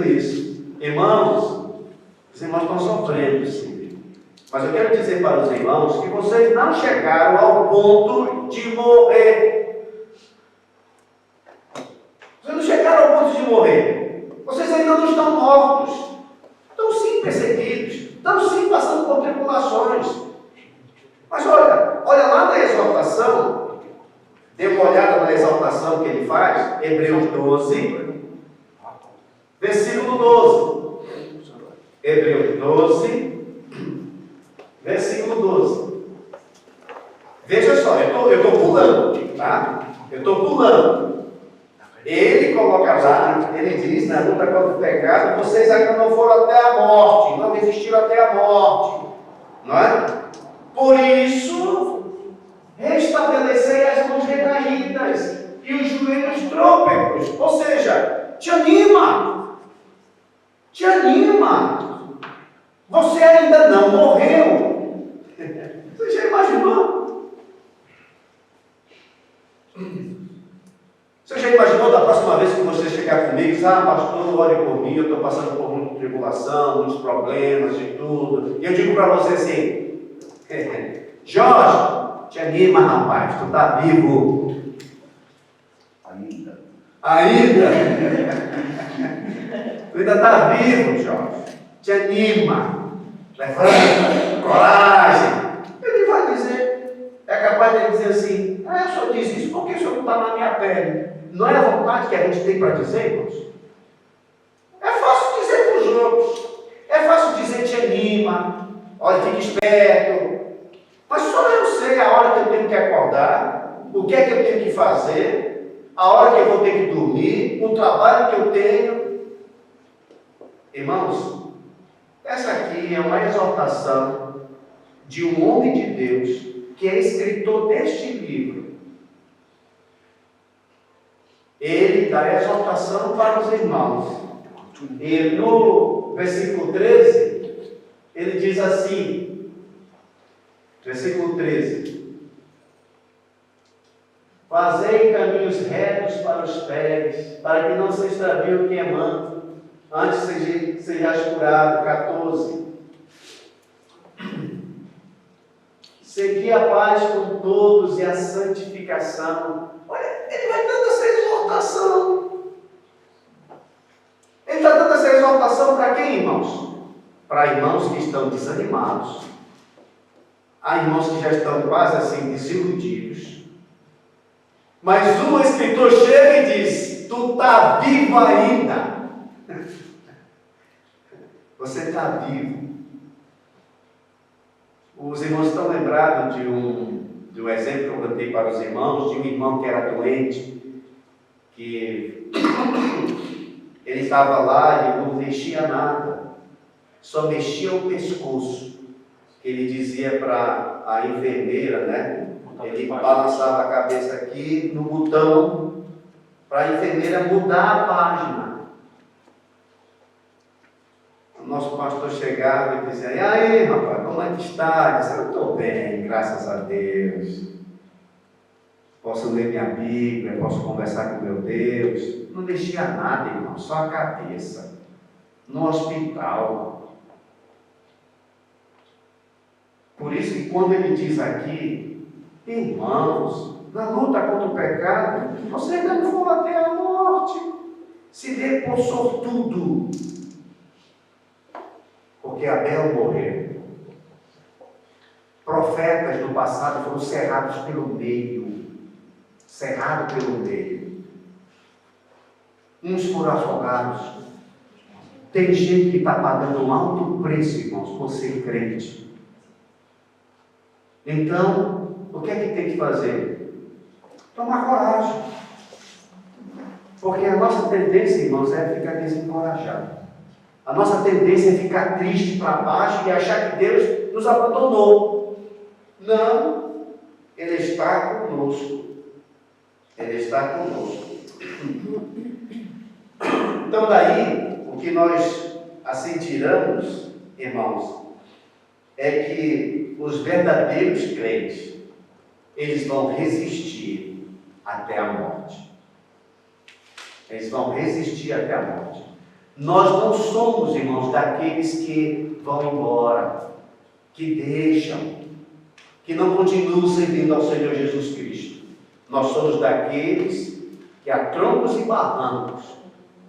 isso. Irmãos, os irmãos estão sofrendo, sim. Mas eu quero dizer para os irmãos que vocês não chegaram ao ponto de morrer. Vocês não chegaram ao ponto de morrer. Vocês ainda não estão mortos. Estão sim perseguidos. Estão sim passando por tribulações. Mas olha lá na exortação. Dê uma olhada na exaltação que ele faz, Hebreus 12, versículo 12. Hebreus 12, versículo 12. Veja só, eu estou pulando, tá? Eu estou pulando. Ele coloca lá, ele diz, na luta contra o pecado, vocês ainda não foram até a morte, não resistiram até a morte, não é? Por isso, restabelecei as mãos recaídas e os joelhos trôpegos. Ou seja, te anima. Te anima. Você ainda não morreu. Você já imaginou? Você já imaginou da próxima vez que você chegar comigo e dizer, pastor, ore por mim, eu estou passando por muita tribulação, muitos problemas e tudo. E eu digo para você assim, Jorge, te anima, rapaz, tu está vivo. Ainda. Tu ainda está vivo, Jorge. Te anima. Levanta, coragem. Ele vai dizer, é capaz de ele dizer assim, o senhor diz isso, por que o senhor não está na minha pele? Não é a vontade que a gente tem para dizer, irmãos? É fácil dizer para os outros. É fácil dizer, te anima. Olha, fique esperto. Mas só eu sei a hora que eu tenho que acordar, o que é que eu tenho que fazer, a hora que eu vou ter que dormir, o trabalho que eu tenho. Irmãos, essa aqui é uma exortação de um homem de Deus que é escritor deste livro. Ele dá exortação para os irmãos. E no versículo 13, ele diz assim, versículo 13: fazei caminhos retos para os pés, para que não se extravie o que é manto, antes seja curado. 14: segui a paz com todos e a santificação. Olha, ele vai dando essa exortação. Ele está dando essa exortação para quem, irmãos? Para irmãos que estão desanimados. Há irmãos que já estão quase assim desiludidos. Mas o escritor chega e diz, tu está vivo ainda. Você está vivo. Os irmãos estão lembrados de um exemplo que eu contei para os irmãos, de um irmão que era doente, que ele estava lá e não mexia nada, só mexia o pescoço. Ele dizia para a enfermeira, né? Ele balançava a cabeça aqui no botão para a enfermeira mudar a página. O nosso pastor chegava e dizia, e aí, rapaz, como é que está? Eu disse, eu estou bem, graças a Deus. Posso ler minha Bíblia, posso conversar com meu Deus. Não mexia nada, irmão, só a cabeça. No hospital. Por isso que quando ele diz aqui, irmãos, na luta contra o pecado, você ainda não for até a morte. Se dê por sortudo. Porque Abel morreu. Profetas do passado foram cerrados pelo meio. Cerrados pelo meio. Uns foram afogados. Tem gente que está pagando um alto preço, irmãos, por ser crente. Então, o que é que tem que fazer? Tomar coragem. Porque a nossa tendência, irmãos, é ficar desencorajado. A nossa tendência é ficar triste para baixo e achar que Deus nos abandonou. Não, Ele está conosco. Ele está conosco. Então daí, o que nós assim tiramos, irmãos, é que os verdadeiros crentes, eles vão resistir até a morte. Eles vão resistir até a morte. Nós não somos, irmãos, daqueles que vão embora, que deixam, que não continuam servindo ao Senhor Jesus Cristo. Nós somos daqueles que a troncos e barrancos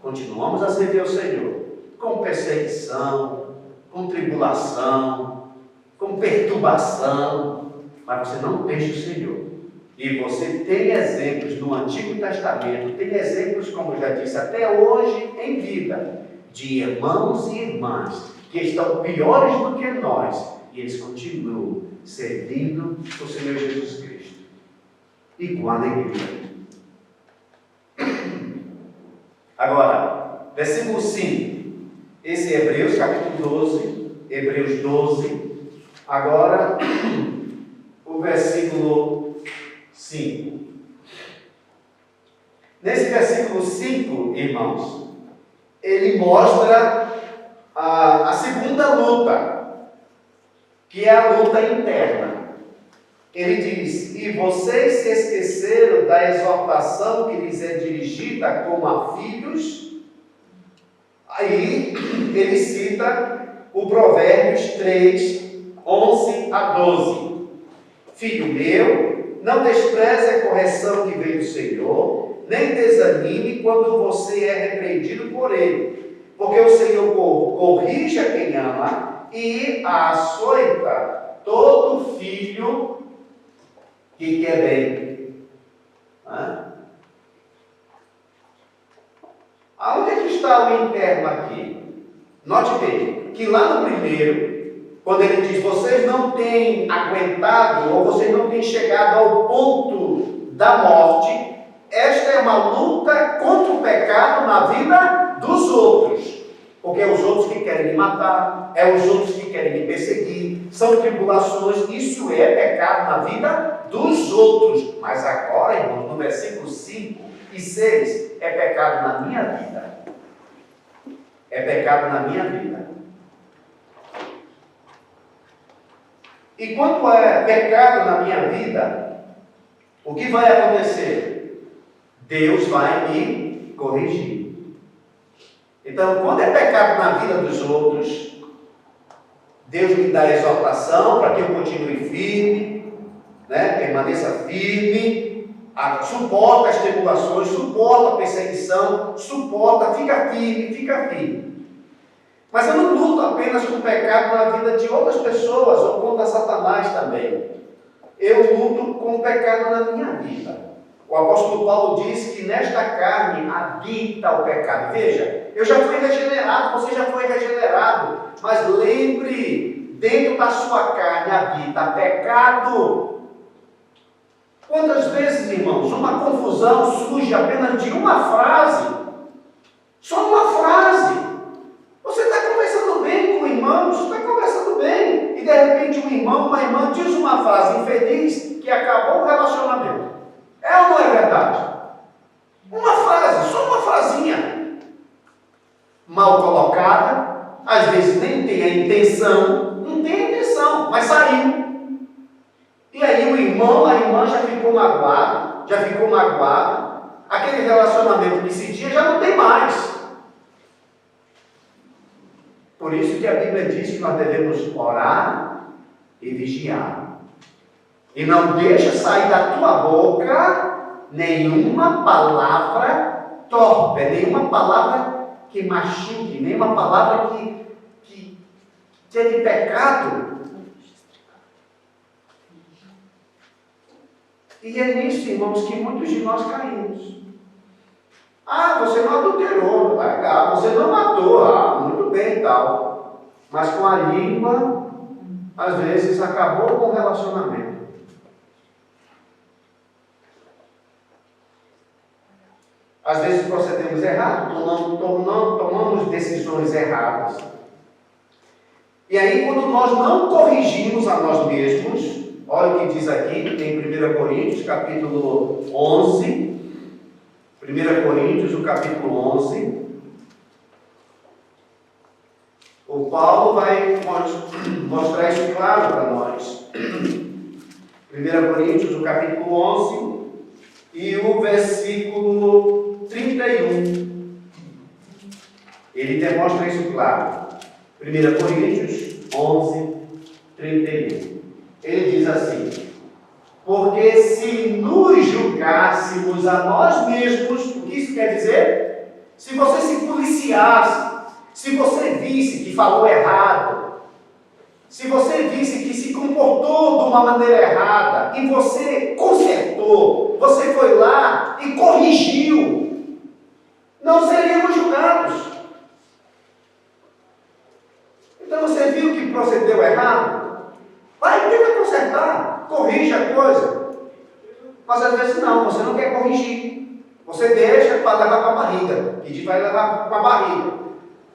continuamos a servir ao Senhor, com perseguição, com tribulação, com perturbação, mas você não deixa o Senhor. E você tem exemplos no Antigo Testamento, tem exemplos, como eu já disse, até hoje em vida, de irmãos e irmãs que estão piores do que nós, e eles continuam servindo o Senhor Jesus Cristo. E com alegria. Agora, versículo 5. Esse é Hebreus capítulo 12, Hebreus 12. Agora, o versículo 5. Nesse versículo 5, irmãos, ele mostra a segunda luta, que é a luta interna. Ele diz: e vocês se esqueceram da exortação que lhes é dirigida como a filhos. Aí ele cita o Provérbios 3, 11 a 12. Filho meu, não despreze a correção que vem do Senhor, nem desanime quando você é repreendido por Ele, porque o Senhor corrige a quem ama e açoita todo filho que quer bem. Aonde é que está o interno aqui? Note bem, que lá no primeiro, quando ele diz, vocês não têm aguentado, ou vocês não têm chegado ao ponto da morte, esta é uma luta contra o pecado na vida dos outros. Porque é os outros que querem me matar, é os outros que querem me perseguir, são tribulações, isso é pecado na vida dos outros. Mas agora, irmãos, no versículo 5 e 6, é pecado na minha vida. É pecado na minha vida. E quando é pecado na minha vida, o que vai acontecer? Deus vai me corrigir. Então, quando é pecado na vida dos outros, Deus me dá exortação para que eu continue firme, permaneça firme, suporta as tribulações, suporta a perseguição, fica firme. Mas eu não luto apenas com o pecado na vida de outras pessoas, ou contra Satanás também. Eu luto com o pecado na minha vida. O apóstolo Paulo diz que nesta carne habita o pecado. Veja, eu já fui regenerado, você já foi regenerado, mas lembre, dentro da sua carne habita pecado. Quantas vezes, irmãos, uma confusão surge apenas de uma frase? Só uma frase. Você está conversando bem com o irmão, você está conversando bem, e de repente um irmão, uma irmã diz uma frase infeliz que acabou o relacionamento. É ou não é verdade? Uma frase, só uma frasinha, mal colocada, às vezes nem tem a intenção, não tem a intenção, mas saiu. E aí o irmão, a irmã já ficou magoado, aquele relacionamento que se tinha já não tem mais. Por isso que a Bíblia diz que nós devemos orar e vigiar. E não deixa sair da tua boca nenhuma palavra torpe, nenhuma palavra que machuque, nenhuma palavra que é de pecado. E é nisso, irmãos, que muitos de nós caímos. Ah, você não adulterou, legal. Você não matou, muito bem e tal. Mas com a língua, às vezes, acabou com o relacionamento. Às vezes procedemos errado, tomamos decisões erradas. E aí, quando nós não corrigimos a nós mesmos, olha o que diz aqui em 1 Coríntios, capítulo 11. 1 Coríntios, o capítulo 11. O Paulo vai mostrar isso claro para nós. 1 Coríntios, o capítulo 11 e o versículo 31. Ele demonstra isso claro. 1 Coríntios 11, 31. Ele diz assim: porque se nos julgássemos a nós mesmos, o que isso quer dizer? Se você se policiasse, se você visse que falou errado, se você visse que se comportou de uma maneira errada e você consertou, você foi lá e corrigiu, não seríamos julgados. Então você viu que procedeu errado? Vai, tenta consertar, corrige a coisa. Mas às vezes não, você não quer corrigir. Você deixa para levar para a barriga. E vai levar para a barriga.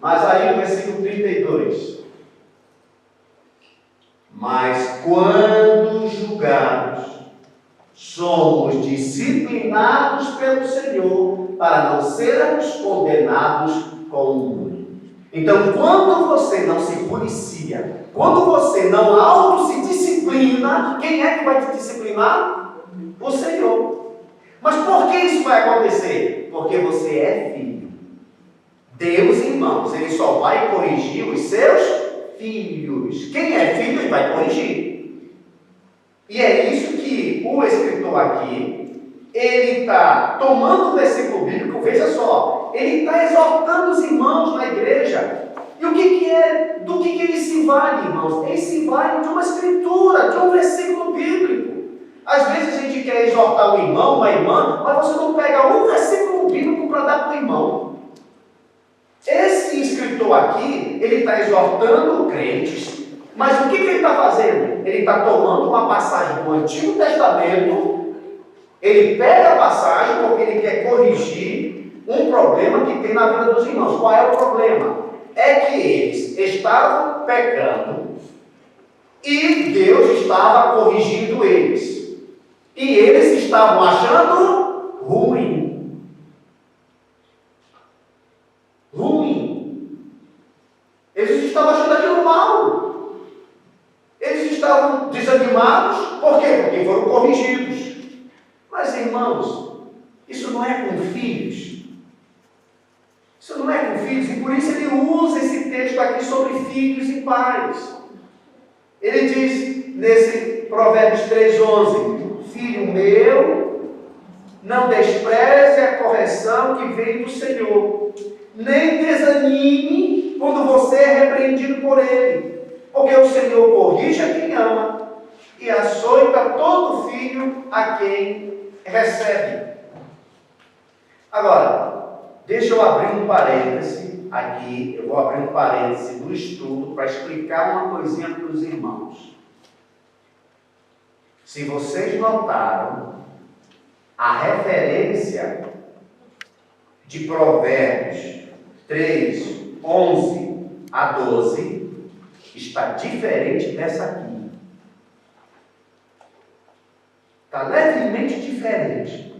Mas aí no versículo 32. Mas quando julgados, somos disciplinados pelo Senhor para não sermos condenados com o mundo. Então, quando você não se policia, quando você não auto se disciplina, quem é que vai te disciplinar? O Senhor. Mas por que isso vai acontecer? Porque você é filho. Deus, irmãos, Ele só vai corrigir os seus filhos. Quem é filho, Ele vai corrigir. E é isso que o escritor aqui, ele está tomando o versículo bíblico, veja só, ele está exortando os irmãos na igreja. E o que é, do que ele se vale, irmãos? Ele se vale de uma escritura, de um versículo bíblico. Às vezes a gente quer exortar um irmão, uma irmã, mas você não pega um versículo bíblico para dar para o irmão. Esse escritor aqui, ele está exortando crentes, mas o que ele está fazendo? Ele está tomando uma passagem do Antigo Testamento, ele pega a passagem porque ele quer corrigir um problema que tem na vida dos irmãos. Qual é o problema? É que eles estavam pecando e Deus estava corrigindo eles. E eles estavam achando ruim. Eles estavam achando aquilo mal. Eles estavam desanimados. Por quê? Porque foram corrigidos. Mas, irmãos, isso não é com filhos. Isso não é com filhos. E por isso ele usa esse texto aqui sobre filhos e pais. Ele diz nesse Provérbios 3,11: filho meu, não despreze a correção que vem do Senhor, nem desanime quando você é repreendido por Ele, porque o Senhor corrige a quem ama e açoita todo filho a quem recebe. Agora, deixa eu abrir um parêntese aqui, eu vou abrir um parêntese do estudo para explicar uma coisinha para os irmãos. Se vocês notaram, a referência de Provérbios 3, 11 a 12 está diferente dessa aqui. Está levemente diferente.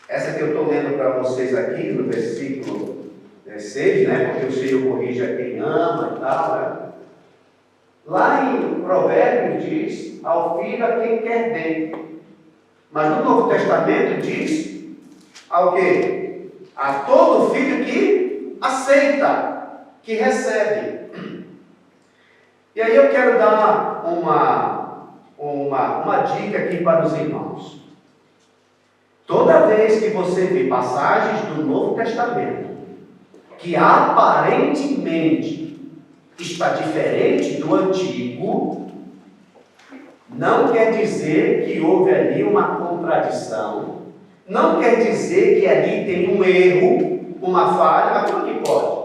Essa que eu estou lendo para vocês aqui no versículo 6, né? Porque o Senhor corrige a quem ama e tal, né? Lá em Provérbios diz ao filho a quem quer bem. Mas no Novo Testamento diz ao quê? A todo filho que aceita, que recebe. E aí eu quero dar uma dica aqui para os irmãos. Toda vez que você vê passagens do Novo Testamento que aparentemente está diferente do Antigo, não quer dizer que houve ali uma contradição, não quer dizer que ali tem um erro, uma falha, mas como que pode?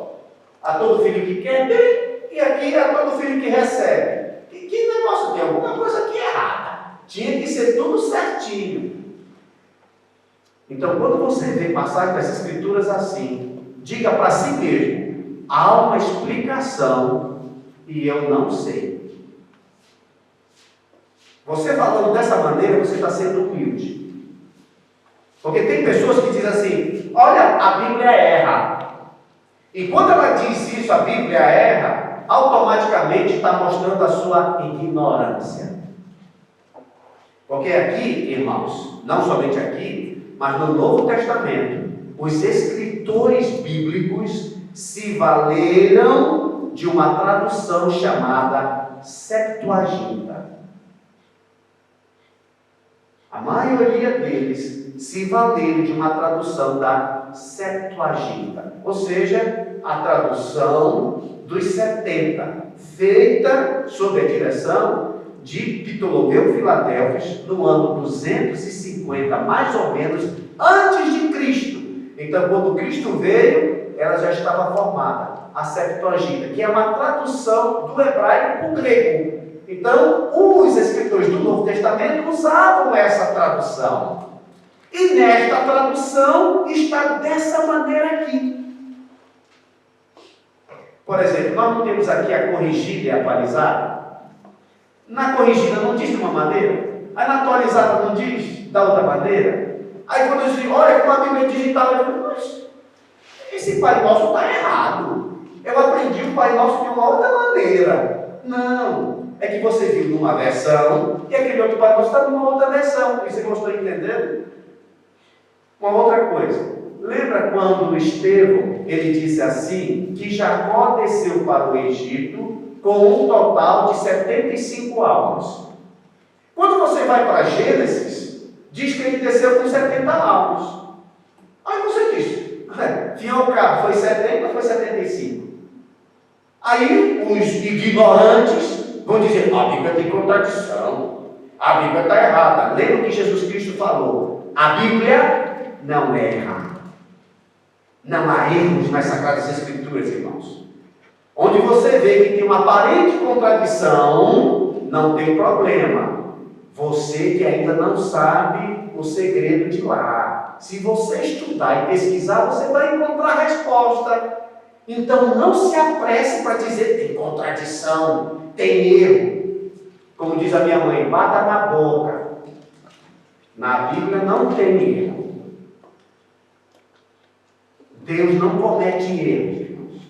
A todo filho que quer, bem, e aqui a todo filho que recebe. Que negócio, tem alguma coisa aqui errada. Tinha que ser tudo certinho. Então, quando você vê passagem das Escrituras assim, diga para si mesmo: há uma explicação e eu não sei. Você falando dessa maneira, você está sendo humilde. Porque tem pessoas que dizem assim: olha, a Bíblia erra. E quando ela diz isso, a Bíblia erra, automaticamente está mostrando a sua ignorância. Porque aqui, irmãos, não somente aqui, mas no Novo Testamento, os escritores bíblicos se valeram de uma tradução chamada Septuaginta. A maioria deles se valeram de uma tradução da Septuaginta, ou seja, a tradução dos 70, feita sob a direção de Ptolomeu Filadelfos no ano 250, mais ou menos, antes de Cristo. Então, quando Cristo veio, ela já estava formada, a Septuaginta, que é uma tradução do hebraico para o grego. Então, os escritores do Novo Testamento usavam essa tradução. E nesta tradução está dessa maneira aqui. Por exemplo, nós não temos aqui a corrigida e a atualizada. Na corrigida não diz de uma maneira, aí na atualizada não diz da outra maneira. Aí quando eu digo, olha como a Bíblia digital, eu digo, mas esse Pai Nosso está errado. Eu aprendi o Pai Nosso de uma outra maneira. Não, é que você viu numa versão e aquele outro Pai Nosso está numa outra versão. Você gostou de entender? Uma outra coisa, lembra quando Estevão, ele disse assim, que Jacó desceu para o Egito com um total de 75 almas. Quando você vai para Gênesis, diz que ele desceu com 70 almas. Aí você diz, fim ao cabo, foi 70 ou foi 75? Aí os ignorantes vão dizer, a Bíblia tem contradição, a Bíblia está errada. Lembra o que Jesus Cristo falou? A Bíblia não erra. Não há erros nas Sagradas Escrituras, irmãos. Onde você vê que tem uma aparente contradição, não tem problema. Você que ainda não sabe o segredo de lá. Se você estudar e pesquisar, você vai encontrar a resposta. Então não se apresse para dizer tem contradição, tem erro. Como diz a minha mãe, bata na boca. Na Bíblia não tem erro. Deus não comete erros, irmãos.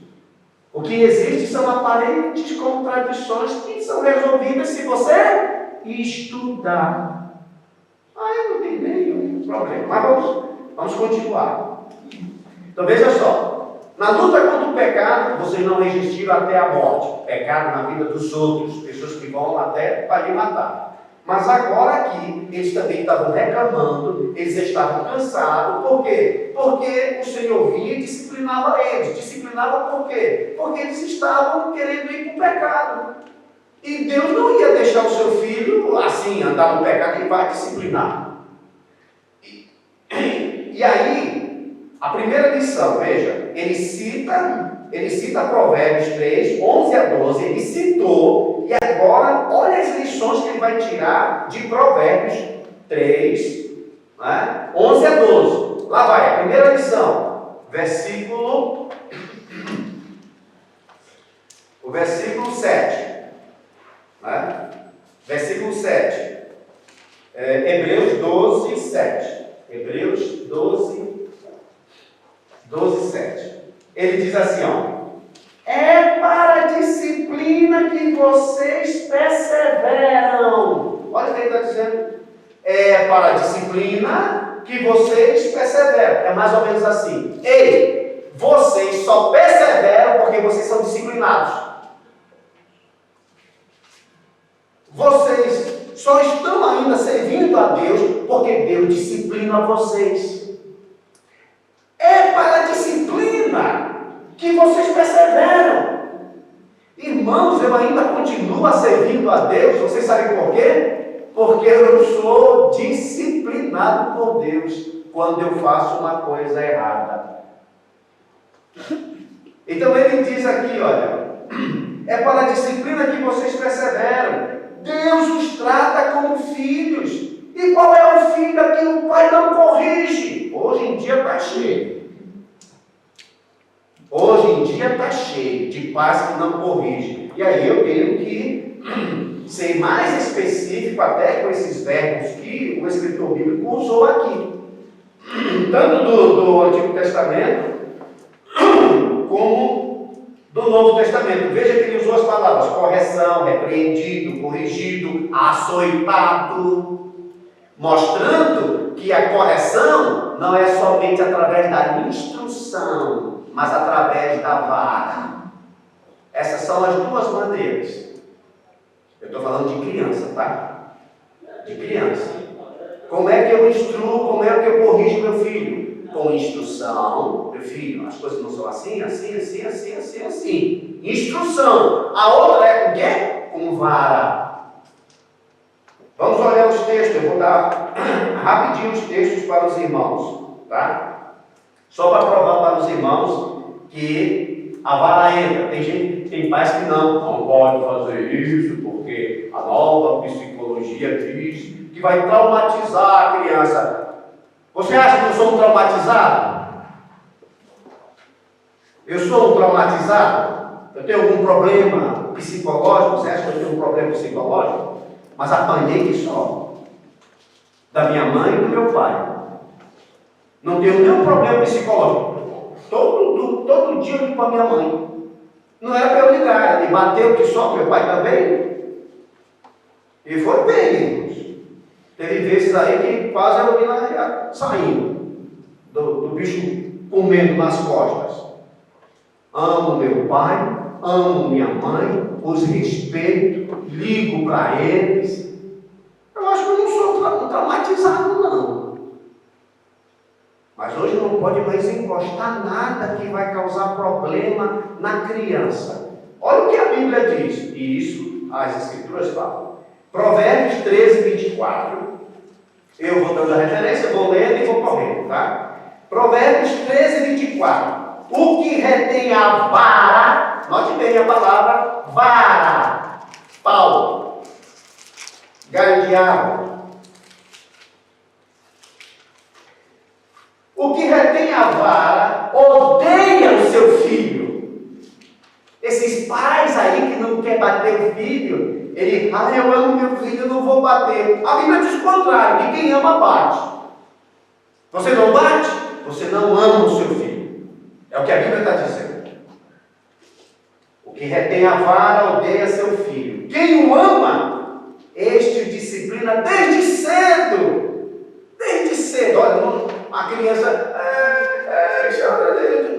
O que existe são aparentes contradições que são resolvidas se você estudar. Aí não tem nenhum problema. Mas vamos continuar. Então veja só. Na luta contra o pecado, vocês não resistiram até a morte. Pecado na vida dos outros, pessoas que vão até para lhe matar. Mas agora aqui, eles também estavam reclamando, eles estavam cansados. Por quê? Porque o Senhor vinha e disciplinava eles. Disciplinava por quê? Porque eles estavam querendo ir para o pecado. E Deus não ia deixar o seu filho assim, andar no pecado, ele vai disciplinar. E aí, a primeira lição, veja, ele cita Provérbios 3, 11 a 12, ele citou, e agora, olha as lições que ele vai tirar de Provérbios 3, né? 11 a 12. Lá vai, a primeira lição, o versículo 7. Né? Versículo 7. Hebreus 12, 7. Hebreus 12, 7. Ele diz assim, ó. É para a disciplina que vocês perseveram. Olha o que ele está dizendo. É para a disciplina que vocês perseveram. É mais ou menos assim. Ei, vocês só perseveram porque vocês são disciplinados. Vocês só estão ainda servindo a Deus porque Deus disciplina vocês. É para a disciplina que vocês perseveram. Irmãos, eu ainda continuo servindo a Deus. Vocês sabem por quê? Porque eu sou disciplinado por Deus. quando eu faço uma coisa errada. Então ele diz aqui, olha, é para a disciplina que vocês perseveram. Deus os trata como filhos. E qual é o filho a que o pai não corrige? Hoje em dia está cheio. Hoje em dia está cheio de pais que não corrigem. E aí eu tenho que ser mais específico até com esses verbos que o escritor bíblico usou aqui. Tanto do Antigo Testamento como do Novo Testamento. Veja que ele usou as palavras correção, repreendido, corrigido, açoitado, mostrando que a correção não é somente através da instrução, mas através da vara. Essas são as duas maneiras. Eu estou falando de criança, tá? De criança. Como é que eu instruo, como é que eu corrijo meu filho? Com instrução, meu filho, as coisas não são assim, assim, assim, assim, assim, assim. Instrução. A outra é com quê? Com vara. Vamos olhar os textos, eu vou dar rapidinho os textos para os irmãos, tá? Só para provar para os irmãos que a vara entra. Tem pais que não pode fazer isso, porque a nova psicologia diz que vai traumatizar a criança. Você acha que eu sou um traumatizado? Eu sou um traumatizado? Eu tenho algum problema psicológico? Você acha que eu tenho um problema psicológico? Mas apanhei que só. Da minha mãe e do meu pai. Não tenho nenhum problema psicológico. Todo dia eu ligo para minha mãe. Não era para eu ligar, ele bateu que só, meu pai também. E foi bem, irmãos. Teve vezes aí que quase eu vi saindo do bicho comendo nas costas. Amo meu pai, amo minha mãe, os respeito, ligo para eles. Eu acho que eu não sou traumatizado, não. Mas hoje não pode mais encostar nada que vai causar problema na criança. Olha o que a Bíblia diz, e isso as Escrituras falam. Provérbios 13, 24. Eu vou dando a referência, vou lendo e vou correndo, tá? Provérbios 13, 24. O que retém a vara, note bem a palavra vara, pau, galho de árvore. O que retém a vara odeia o seu filho. Esses pais aí que não querem bater o filho, ele, eu amo meu filho, eu não vou bater. A Bíblia diz o contrário, que quem ama bate. Você não bate, você não ama o seu filho. É o que a Bíblia está dizendo. O que retém a vara odeia seu filho. Quem o ama, este o disciplina desde cedo. Desde cedo. Olha, a criança chora dele.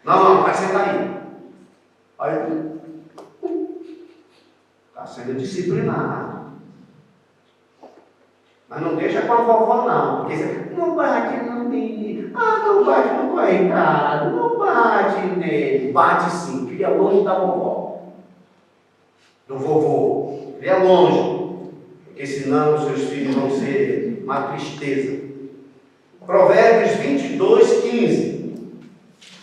Não, vai sentar aí. Aí está sendo disciplinado. Mas não deixa com a vovó, não. Porque você não bate no menino. Não bate no coitado. Não bate nele. Bate sim. Cria longe da vovó. Do vovô. Cria longe. Porque senão os seus filhos vão ser uma tristeza. Provérbios 22, 15.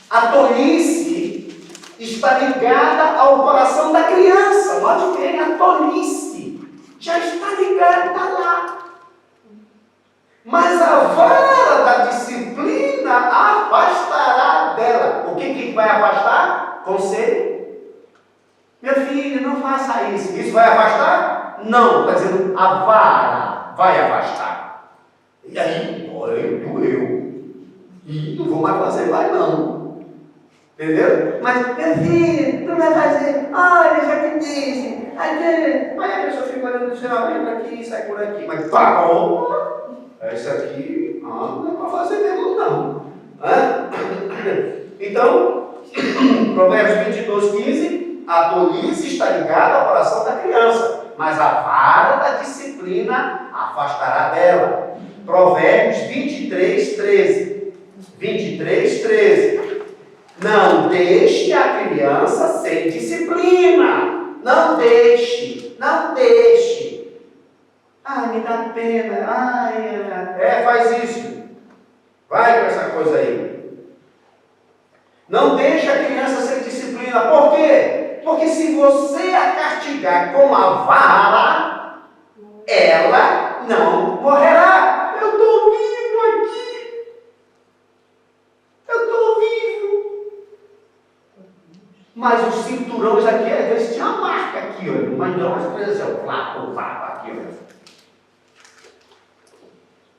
A tolice está ligada ao coração da criança. Note bem, a tolice já está ligada, está lá. Mas a vara da disciplina afastará dela. O que vai afastar? Conselho. Meu filho, não faça isso. Isso vai afastar? Não. Está dizendo, a vara vai afastar. E aí, doeu. E não vou mais fazer mais não. Entendeu? Mas, meu filho, tu vai fazer. Olha, já te disse. Aí a pessoa fica olhando do céu, entra aqui, sai por aqui. Mas parou. Isso aqui não é para fazer mesmo, não. Então, Provérbios 22, 15. A tolice está ligada ao coração da criança, mas a vara da disciplina afastará dela. Provérbios 23, 13. 23, 13. Não deixe a criança sem disciplina. Não deixe. Ai, me dá pena. Ai, faz isso. Vai com essa coisa aí. Não deixa a criança sem disciplina. Por quê? Porque se você a castigar com a vara, ela não morrerá. Eu estou vivo aqui. Eu estou vivo. Mas os cinturões aqui, às vezes tinha uma marca aqui, olha. Mas não, as coisas assim, ó, aqui, olha.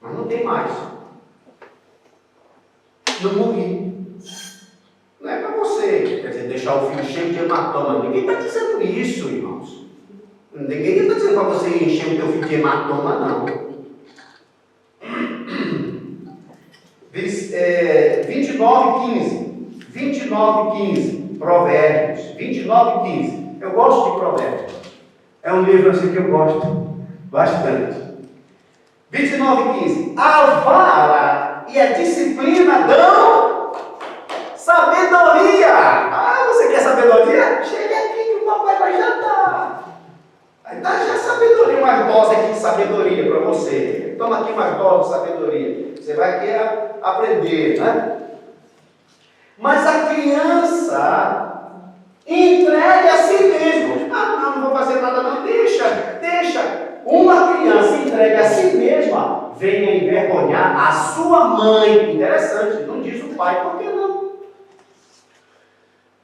Mas não tem mais. Não morri. Não é para você, quer dizer, deixar o filho cheio de hematoma. Ninguém está dizendo isso, irmãos. Ninguém está dizendo para você encher o teu filho de hematoma, não. 29:15. Provérbios. 29:15. Eu gosto de Provérbios. É um livro assim que eu gosto bastante. 29:15. A vara e a disciplina dão sabedoria. Você quer sabedoria? Chega aqui que o papai vai jantar. Aí dá já sabedoria, mais dose aqui de sabedoria para você. Toma aqui mais dose de sabedoria. Você vai querer aprender, né? Mas a criança entregue a si mesmo. Não vou fazer nada não. Deixa. Uma criança entregue a si mesma venha envergonhar a sua mãe. Interessante, não diz o pai, por que não?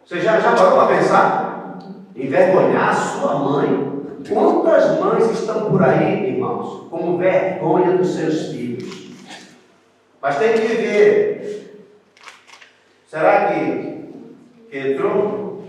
Você já parou para pensar? Envergonhar a sua mãe? Quantas mães estão por aí, irmãos, como vergonha dos seus filhos? Mas tem que ver. Será que entrou?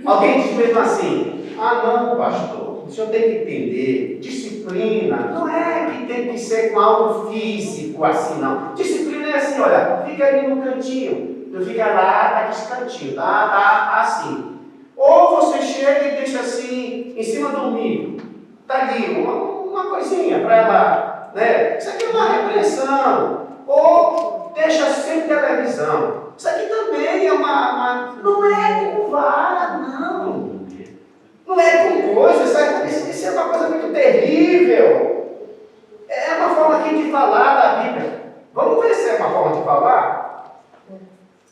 Alguém diz mesmo assim: não, pastor, o senhor tem que entender, disciplina não é que tem que ser com algo físico assim, não. Disciplina é assim, olha, fica ali no cantinho, tu fica lá, nesse cantinho, tá assim. Ou você chega e deixa assim, em cima do milho, tá ali, uma coisinha para ela, né? Isso aqui é uma repreensão. Ou deixa sem televisão. Isso aqui também é não é com vara, não. Não é com coisa, isso é uma coisa muito terrível. É uma forma aqui de falar da Bíblia. Vamos ver se é uma forma de falar?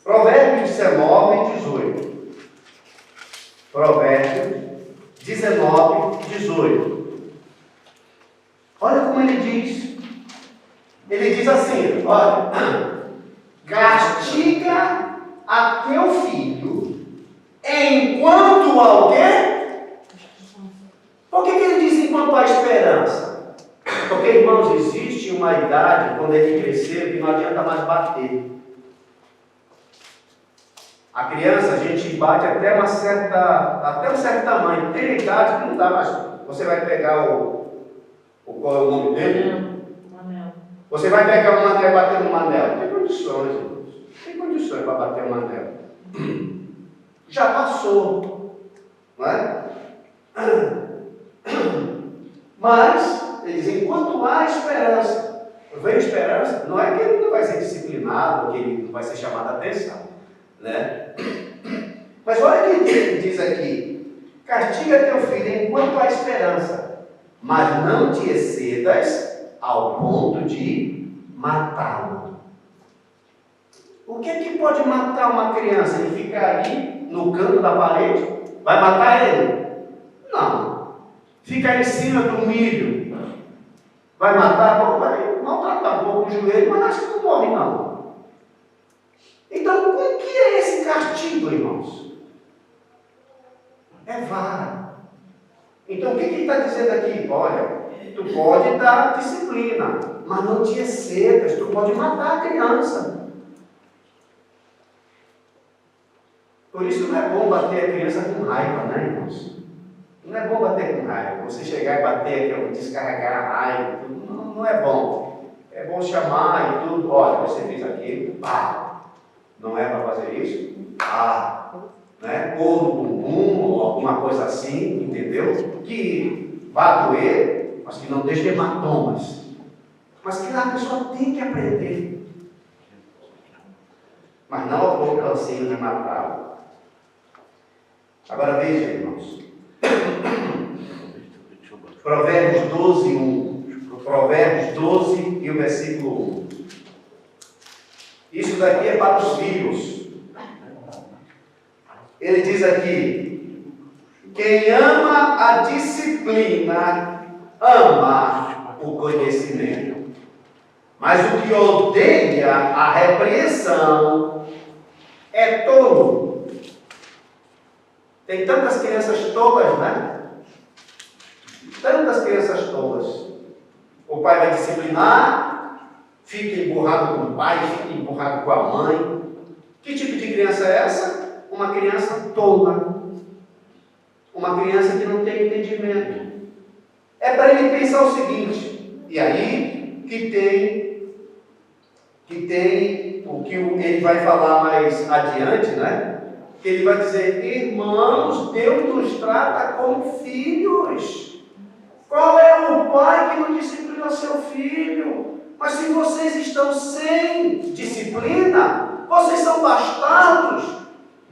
Provérbios 19:18. Provérbios 19:18. Olha como ele diz. Ele diz assim, olha: castiga a teu filho enquanto alguém. Por que ele diz enquanto há esperança? Porque, irmãos, existe uma idade, quando ele crescer, que não adianta mais bater. A criança, a gente bate até um certo tamanho. Tem idade que não dá mais. Você vai pegar qual é o nome dele? Manel. Você vai pegar um anel e bater no anel. Tem condições, irmãos. Tem condições para bater um anel. Já passou. Não é? Mas, ele diz, enquanto há esperança. Vem esperança, não é que ele não vai ser disciplinado, que ele não vai ser chamado a atenção, né? Mas olha o que ele diz aqui: castiga teu filho enquanto há esperança, mas não te excedas ao ponto de matá-lo. O que é que pode matar uma criança? Ele ficar ali no canto da parede? Vai matar ele? Não. Ficar em cima do milho vai matar? Bom, vai maltratar um pouco o joelho, mas acho que não morre não. Então, o que é esse castigo, irmãos? É vara. Então, o que ele está dizendo aqui? Olha, tu pode dar disciplina, mas não te excedas, tu pode matar a criança. Por isso não é bom bater a criança com raiva, né, irmãos? Não é bom bater com raiva. Você chegar e bater aqui, descarregar a raiva, não é bom. É bom chamar e tudo. Olha, você fez aquilo, pá. Não é para fazer isso? Pá. Né? Ou no bumbum, ou alguma coisa assim, entendeu? Que vá doer, mas que não deixe hematomas. Mas que a pessoa tem que aprender. Mas não ao ponto assim de matá-lo. Agora veja, irmãos. Provérbios 12, 1. Provérbios 12 e o versículo 1. Isso daqui é para os filhos. Ele diz aqui: quem ama a disciplina, ama o conhecimento. Mas o que odeia a repreensão é tolo. Tem tantas crianças tolas, né? Tantas crianças tolas. O pai vai disciplinar, fica emburrado com o pai, fica emburrado com a mãe. Que tipo de criança é essa? Uma criança tola. Uma criança que não tem entendimento. É para ele pensar o seguinte, e aí que tem o que ele vai falar mais adiante, né? Que ele vai dizer: irmãos, Deus nos trata como filhos. Qual é o pai que não disciplina seu filho? Mas se vocês estão sem disciplina, vocês são bastardos,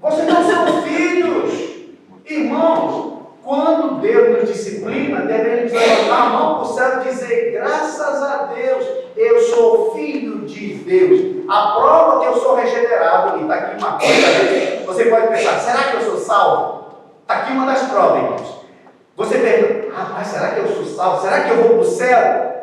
vocês não são filhos. Irmãos, quando Deus nos disciplina, devemos levantar a mão para o céu e dizer: graças a Deus, eu sou filho de Deus. A prova que eu sou regenerado, e está aqui uma coisa, você pode pensar: será que eu sou salvo? Está aqui uma das provas, irmãos. Você pergunta: rapaz, será que eu sou salvo? Será que eu vou para o céu?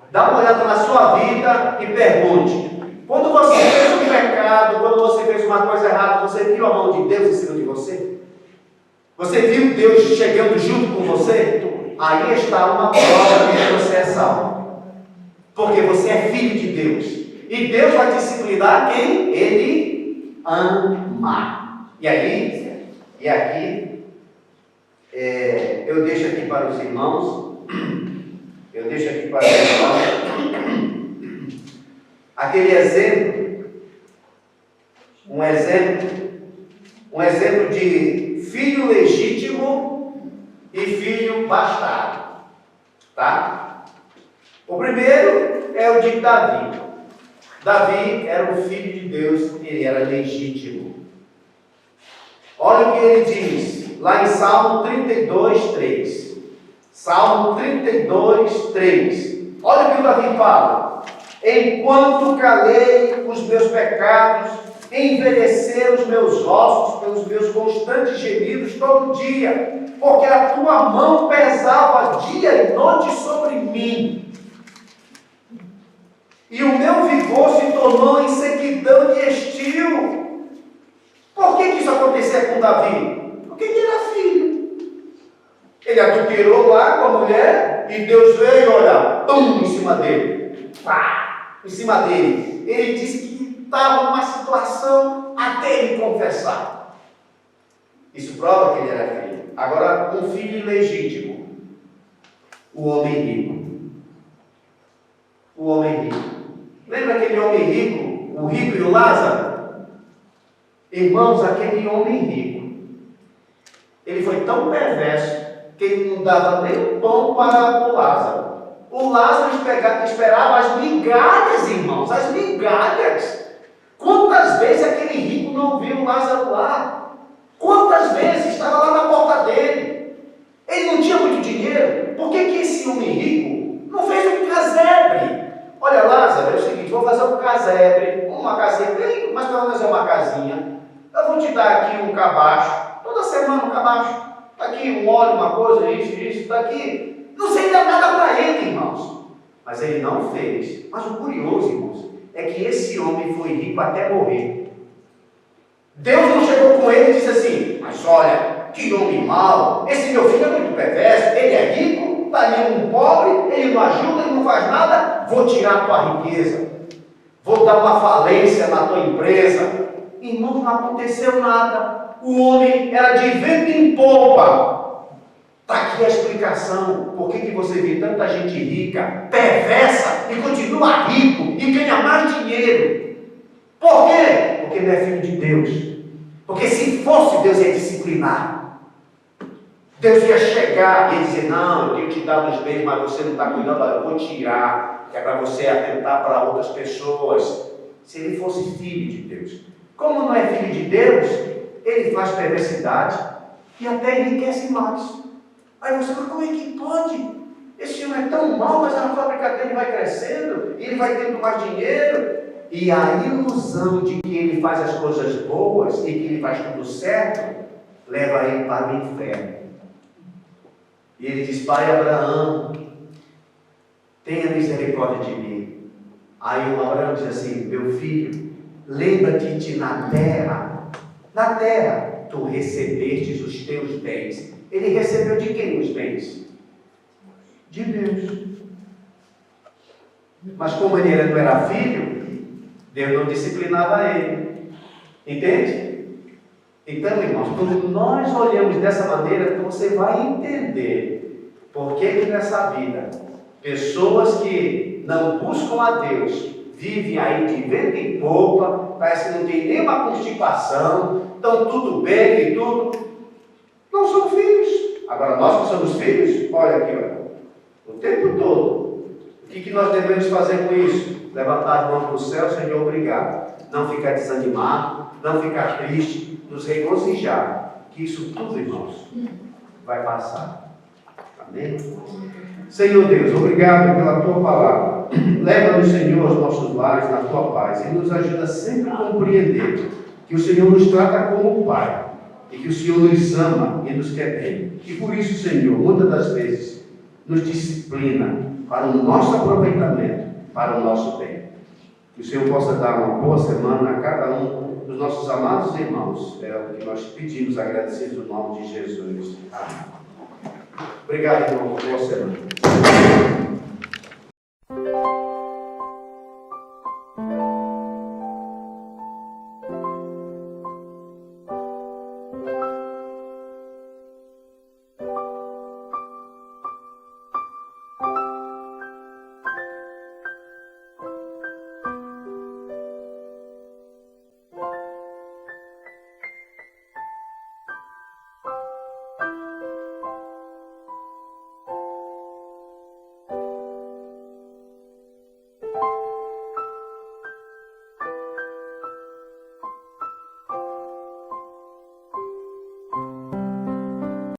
Dá uma olhada na sua vida e pergunte: quando você fez um pecado, quando você fez uma coisa errada, você viu a mão de Deus em cima de você? Você viu Deus chegando junto com você? Aí está uma prova de que você é salvo. Porque você é filho de Deus. E Deus vai disciplinar quem Ele ama. E aqui, eu deixo aqui para os irmãos. Aquele exemplo. Um exemplo de filho legítimo e filho bastardo. Tá? O primeiro é o de Davi. Davi era um filho de Deus, ele era legítimo. Olha o que ele diz lá em Salmo 32, 3. Salmo 32, 3. Olha o que o Davi fala: enquanto calei os meus pecados, envelheceram os meus ossos pelos meus constantes gemidos todo dia, porque a tua mão pesava dia e noite sobre mim, e o meu vigor se tornou em sequidão de estio. Por que isso acontecia com Davi? Porque ele era filho. Ele adulterou lá com a mulher, e Deus veio, olha, pum, em cima dele. Pá, em cima dele. Ele disse que estava numa situação até ele confessar. Isso prova que ele era filho. Agora, um filho ilegítimo. O homem rico. O homem rico. Lembra aquele homem rico? O rico e o Lázaro? Irmãos, aquele homem rico, ele foi tão perverso que ele não dava nem um pão para o Lázaro. O Lázaro esperava as migalhas, irmãos, as migalhas. Quantas vezes aquele rico não viu o Lázaro lá? Quantas vezes estava lá na porta dele? Ele não tinha muito dinheiro. Por que esse homem rico não fez um casebre? Olha, Lázaro, é o seguinte: vou fazer um casebre, uma casinha bem, mas pelo menos é uma casinha. Eu vou te dar aqui um cabaço, toda semana um cabaço. Está aqui um óleo, uma coisa, isso, está aqui. Não sei dar nada para ele, irmãos. Mas ele não fez. Mas o curioso, irmãos, é que esse homem foi rico até morrer. Deus não chegou com ele e disse assim: mas olha, que homem mau, esse meu filho é muito perverso, ele é rico, está ali um pobre, ele não ajuda, ele não faz nada, vou tirar a tua riqueza, vou dar uma falência na tua empresa. Irmão, não aconteceu nada. O homem era de vento em popa. Está aqui a explicação. Por que você vê tanta gente rica, perversa, e continua rico, e ganha mais dinheiro? Por quê? Porque não é filho de Deus. Porque se fosse, Deus ia disciplinar. Deus ia chegar e ia dizer: não, eu tenho te dado os bens, mas você não está cuidando, eu vou tirar, que é para você atentar para outras pessoas. Se ele fosse filho de Deus. Como não é filho de Deus, ele faz perversidade e até enriquece mais. Aí você fala, como é que pode? Esse homem é tão mau, mas a fábrica dele vai crescendo, e ele vai tendo mais dinheiro. E a ilusão de que ele faz as coisas boas e que ele faz tudo certo, leva ele para o inferno. E ele diz, pai Abraão, tenha misericórdia de mim. Aí o Abraão diz assim, meu filho, lembra-te de na terra, tu recebestes os teus bens. Ele recebeu de quem os bens? De Deus. Mas como ele não era filho, Deus não disciplinava ele. Entende? Então, irmãos, quando nós olhamos dessa maneira, você vai entender por que nessa vida, pessoas que não buscam a Deus, vivem aí de vento em popa, parece que não tem nenhuma constipação, estão tudo bem e tudo. Não são filhos. Agora, nós que somos filhos, olha aqui, olha, o tempo todo. O que nós devemos fazer com isso? Levantar as mãos para o céu, Senhor, obrigado. Não ficar desanimado, não ficar triste, nos regozijar. Que isso tudo, irmãos, vai passar. Amém? Senhor Deus, obrigado pela Tua palavra. Leva-nos, Senhor, aos nossos lares na Tua paz e nos ajuda sempre a compreender que o Senhor nos trata como Pai e que o Senhor nos ama e nos quer bem. E por isso, Senhor, muitas das vezes, nos disciplina para o nosso aproveitamento, para o nosso bem. Que o Senhor possa dar uma boa semana a cada um dos nossos amados irmãos. É o que nós pedimos, agradecidos no nome de Jesus. Amém. Obrigado, irmão. Boa semana.